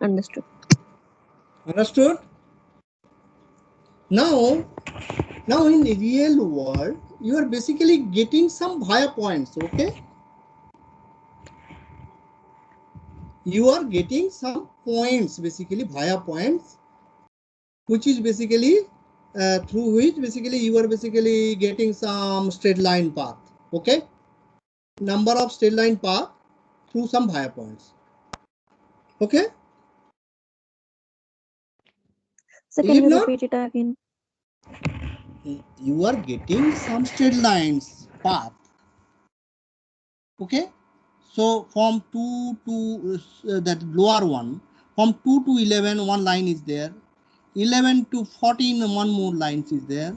Understood. Understood? Now in the real world, you are basically getting some via points, okay? You are getting some points, basically via points, which is basically through which basically you are basically getting some straight line path, okay? Number of straight line path through some via points, okay? So Is can it you not? repeat it again? You are getting some straight lines path, okay? So from 2 to that lower one, from 2 to 11 one line is there, 11 to 14 one more lines is there,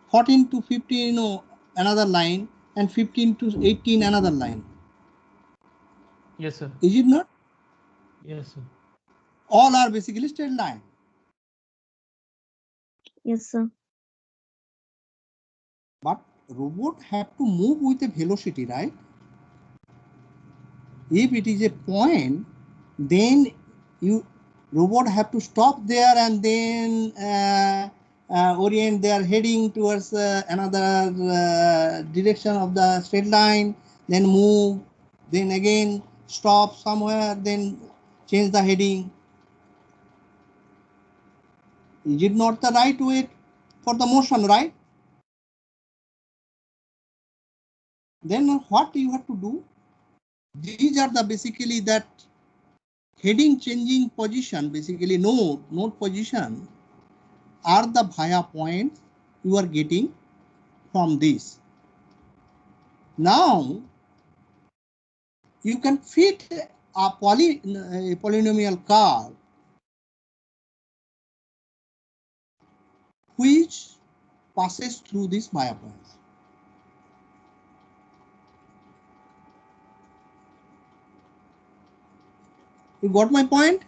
14 to 15 another line, and 15 to 18 another line. Yes, sir. Is it not? Yes, sir. All are basically straight line. Yes, sir. But robot have to move with a velocity, right? If it is a point, then you robot have to stop there and then orient their heading towards another direction of the straight line, then move, then again stop somewhere, then change the heading. Is it not the right way for the motion, right? Then what you have to do? These are the basically that heading changing position, basically node position are the via points you are getting from this. Now you can fit a polynomial curve which passes through these via points. You got my point?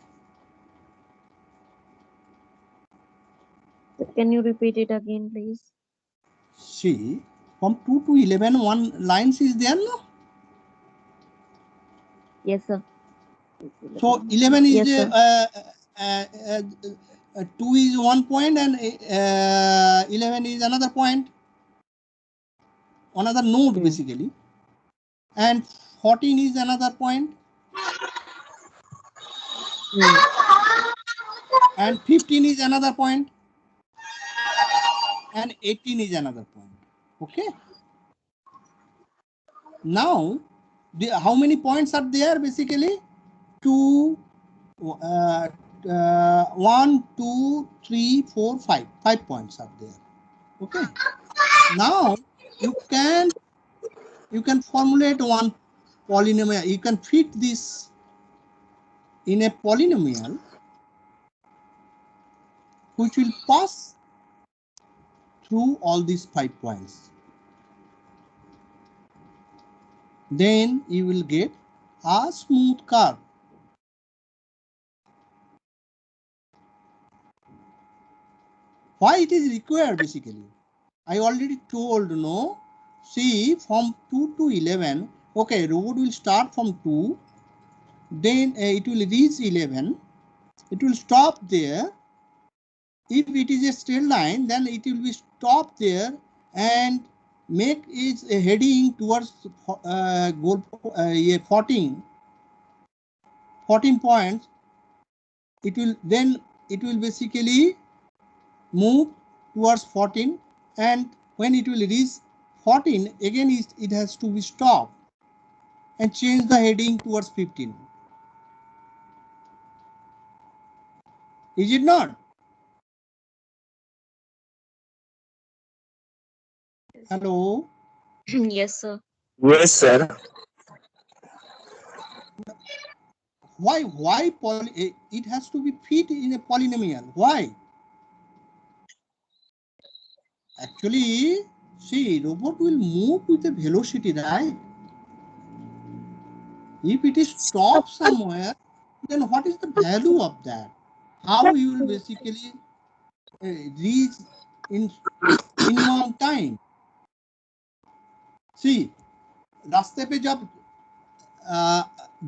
So can you repeat it again, please? See, from 2 to 11 one lines is there, no? Yes, sir. So 11 is Yes, sir. 2 is 1 point and 11 is another point, another node basically, and 14 is another point, and 15 is another point, and 18 is another point. Okay. Now, how many points are there? Basically, 2, 1, 2, 3, 4, 5. 5 points are there. Okay. Now you can formulate one polynomial. You can fit this in a polynomial which will pass through all these 5 points. Then you will get a smooth curve. Why it is required basically? I already told, no? See, from 2 to 11, okay, road will start from 2, then it will reach 11, it will stop there. If it is a straight line, then it will be stopped there and make its heading towards goal 14 points. It will basically move towards 14, and when it will reach 14 again it has to be stopped and change the heading towards 15. Is it not? Hello. Yes, sir. Yes, sir. Why it has to be fit in a polynomial? Why? Actually, see, robot will move with a velocity, right? If it is stopped somewhere, then what is the value of that? How you will basically reach in minimum time? See, रास्ते पे जब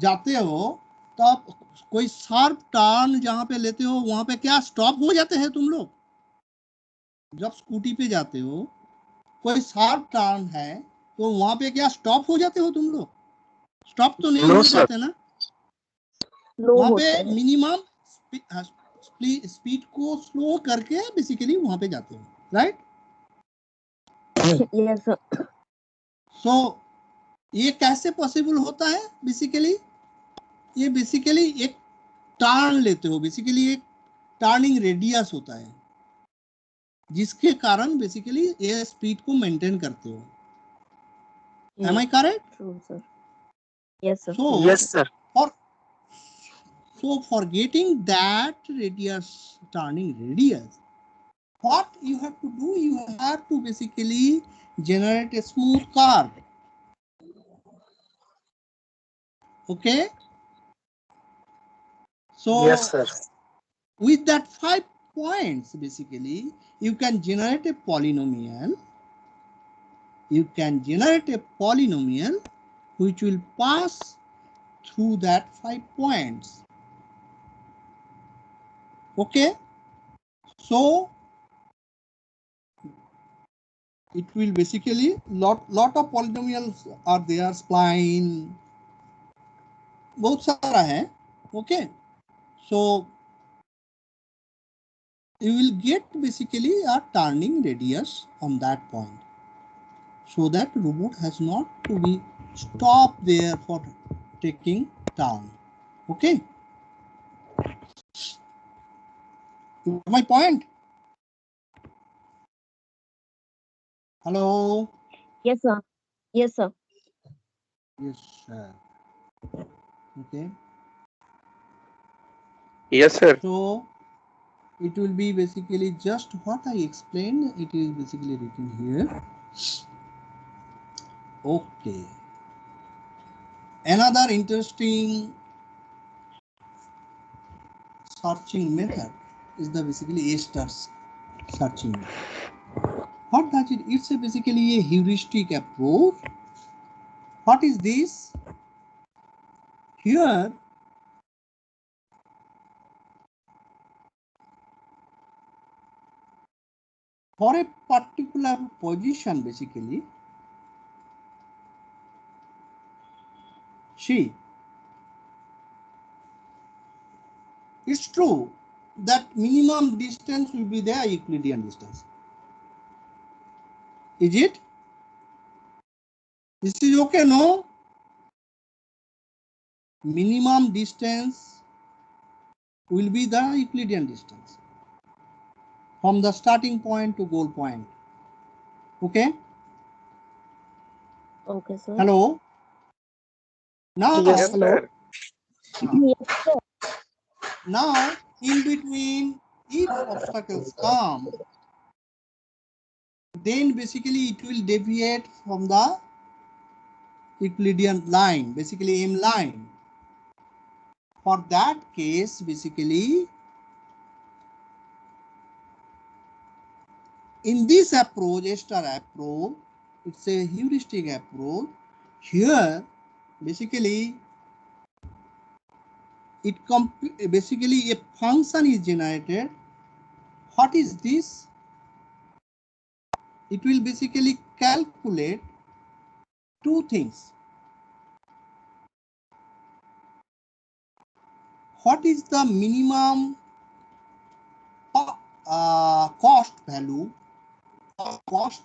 जाते हो तो आप कोई sharp turn जहां पे लेते हो वहां पे क्या स्टॉप हो जाते हैं तुम लोग? जब स्कूटी पे जाते हो कोई शार्प टर्न है तो वहां पे क्या स्टॉप हो जाते हो तुम लोग? स्टॉप तो नहीं No, हो sir. जाते ना? लो वहां पे होते हैं। मिनिमम स्पीड को स्लो करके बेसिकली वहां पे जाते हो, राइट? Yes sir. सो ये कैसे पॉसिबल होता है? बेसिकली ये बेसिकली एक टर्न लेते हो, बेसिकली एक टर्निंग रेडियस होता है जिसके कारण बेसिकली ये स्पीड को मेंटेन करते हो। Am I correct? True sir. Yes sir. So Yes, sir. For for getting that radius, turning radius, what you have to do, you have to basically generate a smooth curve. Okay, so Yes, sir. with that 5 points basically you can generate a polynomial. You can generate a polynomial which will pass through that 5 points. Okay, so it will basically lot of polynomials are there, spline बहुत सारा है. Okay, so you will get basically a turning radius on that point, so that robot has not to be stopped there for taking turn. Okay, my point. Hello. Yes sir. Yes sir. Yes, sir. Okay, Yes, sir. so it will be basically just what I explained. It is basically written here. Okay, another interesting searching method is the basically A-star searching. What does it? It's basically a heuristic approach. What is this? Here, for a particular position, basically, see, it's true that minimum distance will be the Euclidean distance. Is it? This is okay, no? Minimum distance will be the Euclidean distance from the starting point to goal point. Okay? Okay sir. Hello? Now, Yes, Yes, hello. sir. Yes sir. now in between, if obstacles come, then basically it will deviate from the Euclidean line, basically M line. For that case, basically, in this approach, A-star approach, it's a heuristic approach. Here, basically, it basically a function is generated. What is this? It will basically calculate two things. What is the minimum cost value? Cost,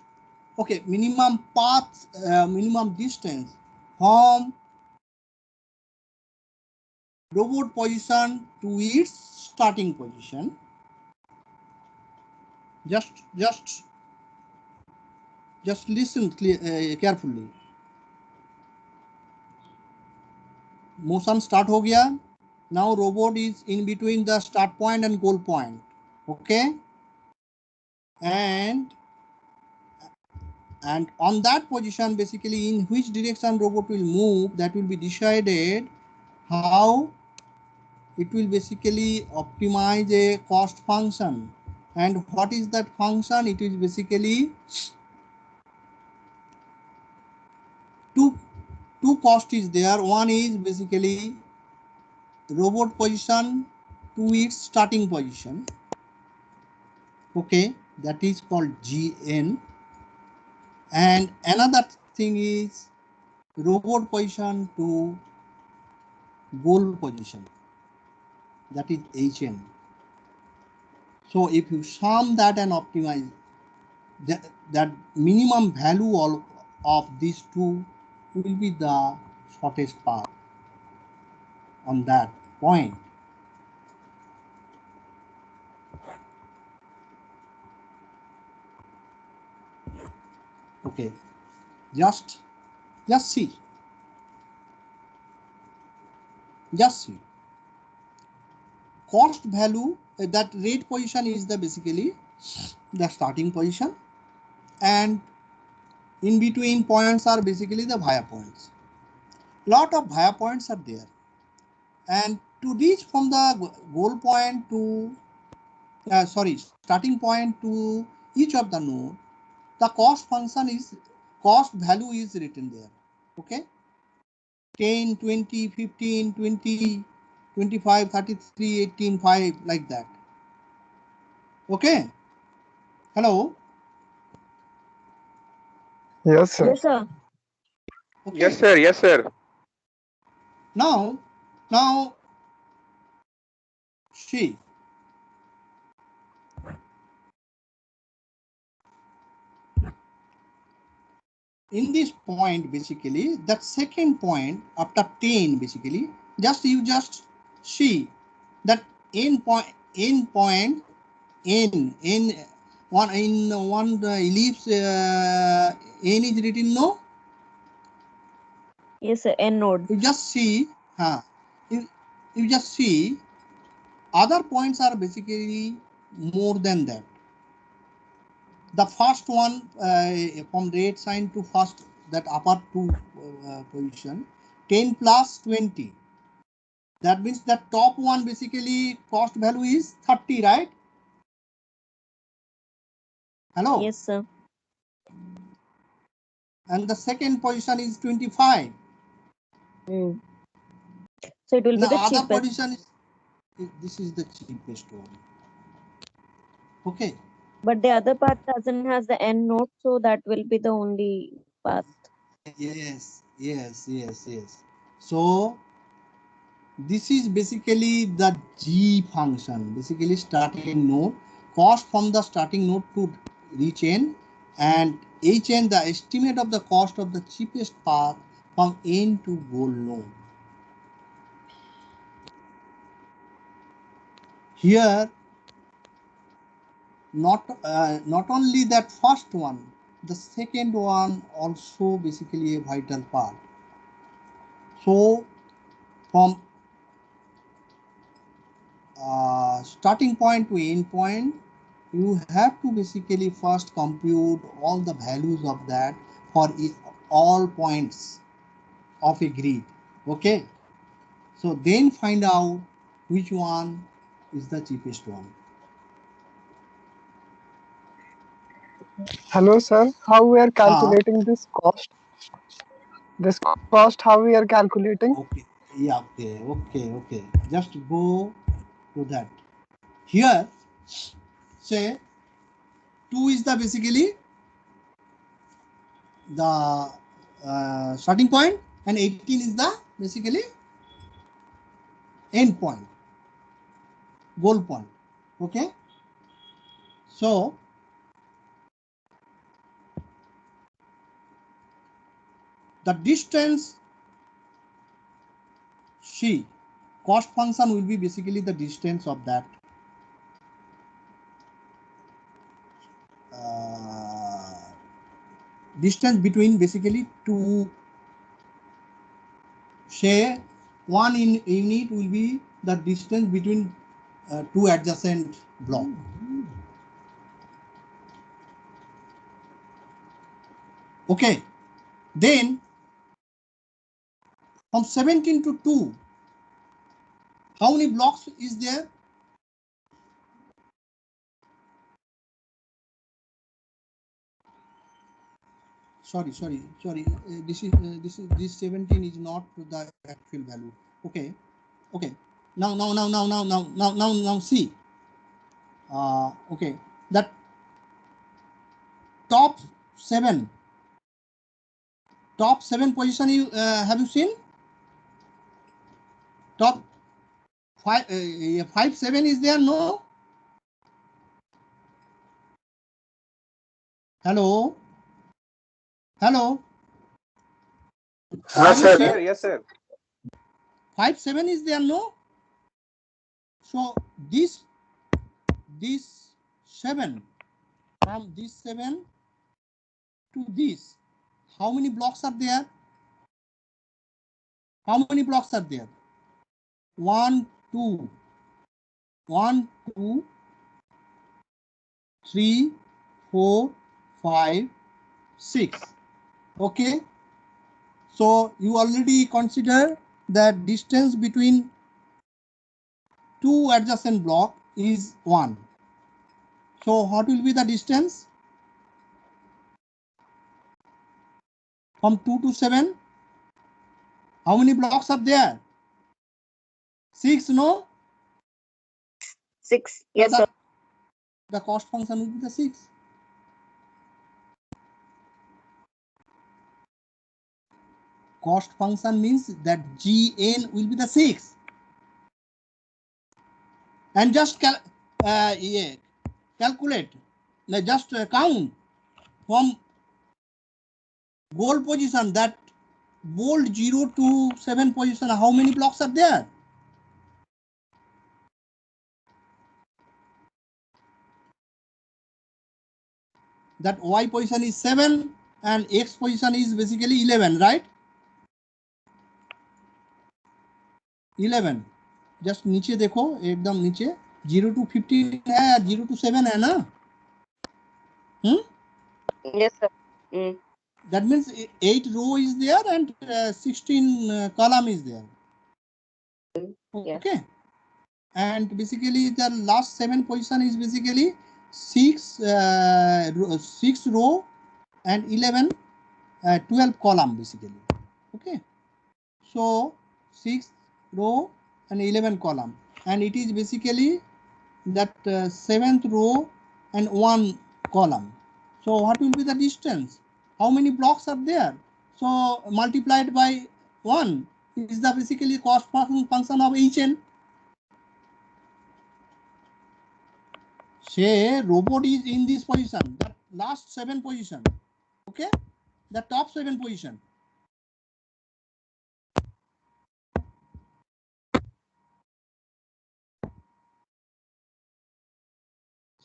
okay, minimum path, minimum distance from robot position to its starting position. Just Just listen carefully. Motion start हो गया. Now robot is in between the start point and goal point. Okay. And on that position, basically in which direction robot will move, that will be decided how it will basically optimize a cost function. And what is that function? It is basically two cost is there. One is basically robot position to its starting position. Okay, that is called GN. And another thing is robot position to goal position, that is HN. So if you sum that and optimize that minimum value of these two will be the shortest path on that point. Okay, just see. Just see. Cost value, that rate position is the basically the starting position, and in between points are basically the via points. Lot of via points are there, and to reach from the goal point to starting point to each of the node, the cost function is cost value is written there. Okay, 10, 20, 15, 20, 25, 33, 18, 5, like that. Okay. Hello. Yes, sir. Yes, sir. Okay. Yes, sir. Yes, sir. Now see, in this point, basically that second point after 10, basically you just see that end point in one ellipse, n is written, no? Yes, sir. N node. You just see, you just see other points are basically more than that. The first one, from rate sign to first, that upper two position, 10 plus 20. That means the top one basically cost value is 30, right? Hello. Yes, sir. And the second position is 25. Mm. So it will And be the the other cheapest. position is, this is the cheapest one. Okay. But the other path doesn't has the N node, so that will be the only path. Yes. So this is basically the G function, basically starting node, cost from the starting node to reach N, and HN, the estimate of the cost of the cheapest path from N to goal node. Here, not only that first one, the second one also basically a vital part. So from starting point to end point, you have to basically first compute all the values of that for all points of a grid. Okay, so then find out which one is the cheapest one. Hello, sir. How we are Ah, calculating this cost? This cost, how we are calculating? okay, yeah, okay. Just go to that. Here, say 2 is the basically the starting point, and 18 is the basically end point, goal point. Okay, so the distance, c cost function will be basically the distance of that uh, distance between basically two, say 1 in unit will be the distance between two adjacent block. Okay, then from 17 to 2, how many blocks is there? Sorry. This 17 is not the actual value. Okay. Now see. Okay, that top seven position you have you seen? Top 5 7 is there? No. Hello. Have you Yes, seen? sir. Yes, sir. 5 7 is there? No. So this 7, from this 7 to this, how many blocks are there? How many blocks are there? 1 2 1 2 3 4 5 6. Okay, so you already consider that distance between two adjacent block is 1. So what will be the distance from 2 to 7? How many blocks are there? 6, no? 6. Yes, sir. The cost function will be the 6. Cost function means that Gn will be the 6. And just calculate, just count from goal position, that bolt 0 to 7 position, how many blocks are there? That y position is 7 and x position is basically 11, right? 11. Just नीचे देखो, एकदम नीचे 0 to 15 है, 0 to 7 है ना? Yes, sir. Mm. That means 8 row is there and 16 column is there. Yes. Okay. And basically the last 7 position is basically 6 row and 12 column basically. Okay, so 6 row and 11 column, and it is basically that 7th row and 1 column. So what will be the distance? How many blocks are there? So multiplied by 1 is the basically cost function of Hn. Say robot is in this position, the last 7 position. Okay, the top 7 position.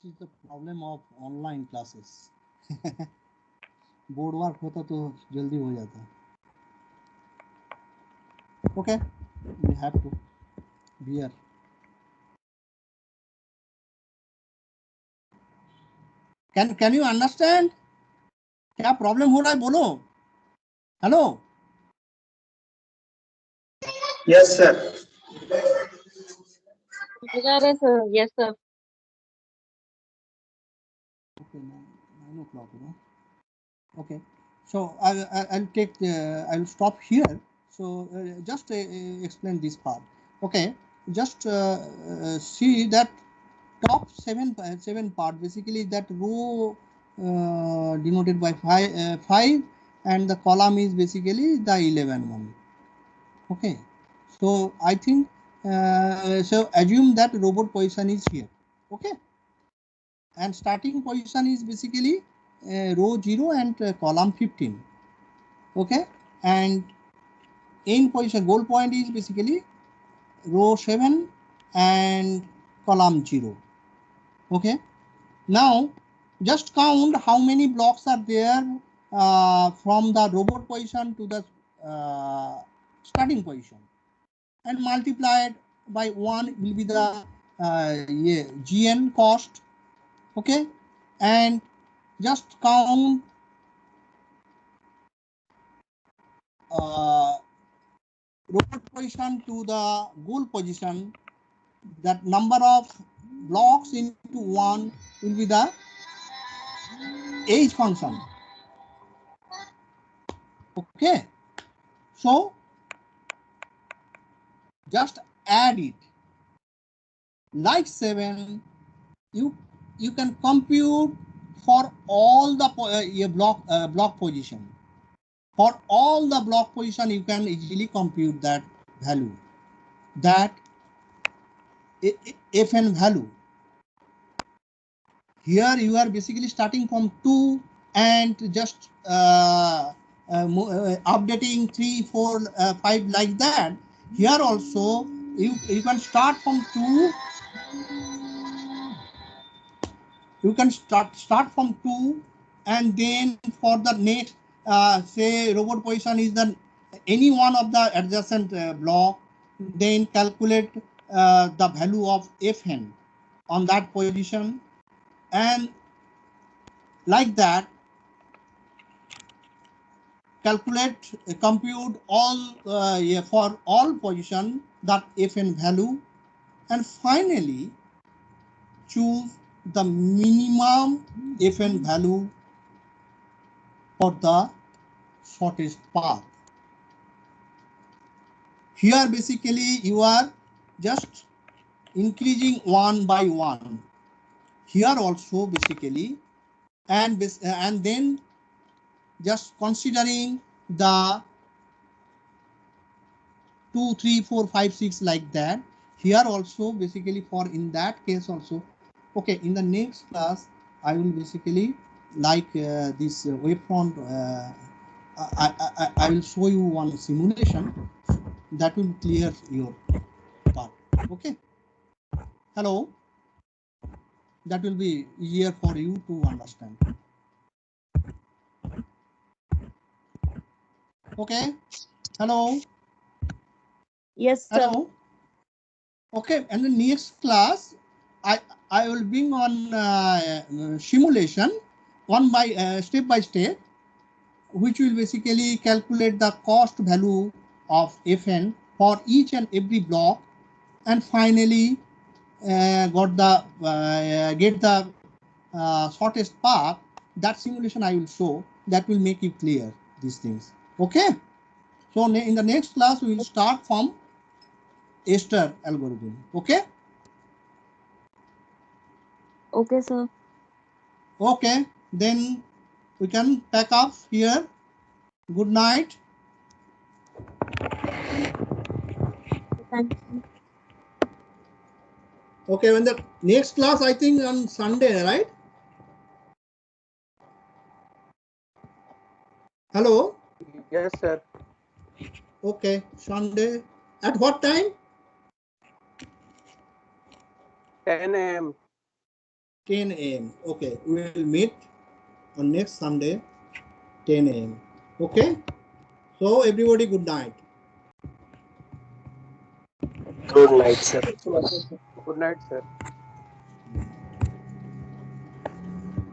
This is the problem of online classes. Board work होता तो जल्दी हो जाता. Okay, we have to bear. Can you understand? क्या problem हो रहा है बोलो. Hello. Yes, sir. Sir. Yes, sir. Okay, 9 o'clock, you know. Okay, so I'll take I'll stop here. So just explain this part. Okay, just see that top 7 part, basically that row denoted by 5 and the column is basically the 11 one. Okay, so I think so assume that robot position is here. Okay, and starting position is basically row 0 and column 15. Okay, and end position, goal point is basically row 7 and column 0. Okay, now just count how many blocks are there from the robot position to the starting position, and multiplied by 1 will be the GN cost. Okay, and just count robot position to the goal position. That number of blocks into 1 will be the age function. Okay, so just add it like 7. You can compute for all the block position. For all the block position, you can easily compute that value, that Fn value. Here you are basically starting from 2 and just updating 3, 4, 5 like that. Here also you can start from 2. You can start from 2, and then for the next say robot position is the any one of the adjacent block, then calculate the value of Fn on that position, and like that calculate compute all for all position that Fn value, and finally choose the minimum Fn value for the shortest path. Here basically you are just increasing 1 by 1. Here also basically, and then just considering the 2, 3, 4, 5, 6 like that. Here also basically for in that case also. Okay, in the next class I will basically like this wavefront. I will show you one simulation that will clear your part. Okay. Hello. That will be easier for you to understand. Okay. Hello. Yes, sir. Hello. Okay. And the next class, I will bring on simulation one by step by step, which will basically calculate the cost value of Fn for each and every block, and finally get the shortest path. That simulation I will show. That will make you clear these things. Okay. So in the next class we will start from Ester algorithm. Okay. Okay, sir. Okay. Then we can pack up here. Good night. Thank you. Okay. When the next class, I think on Sunday, right? Hello. Yes, sir. Okay. Sunday. At what time? 10 a.m. 10 a.m. Okay. We will meet on next Sunday, 10 a.m. Okay. So everybody, good night. Good night, sir. Good night, sir.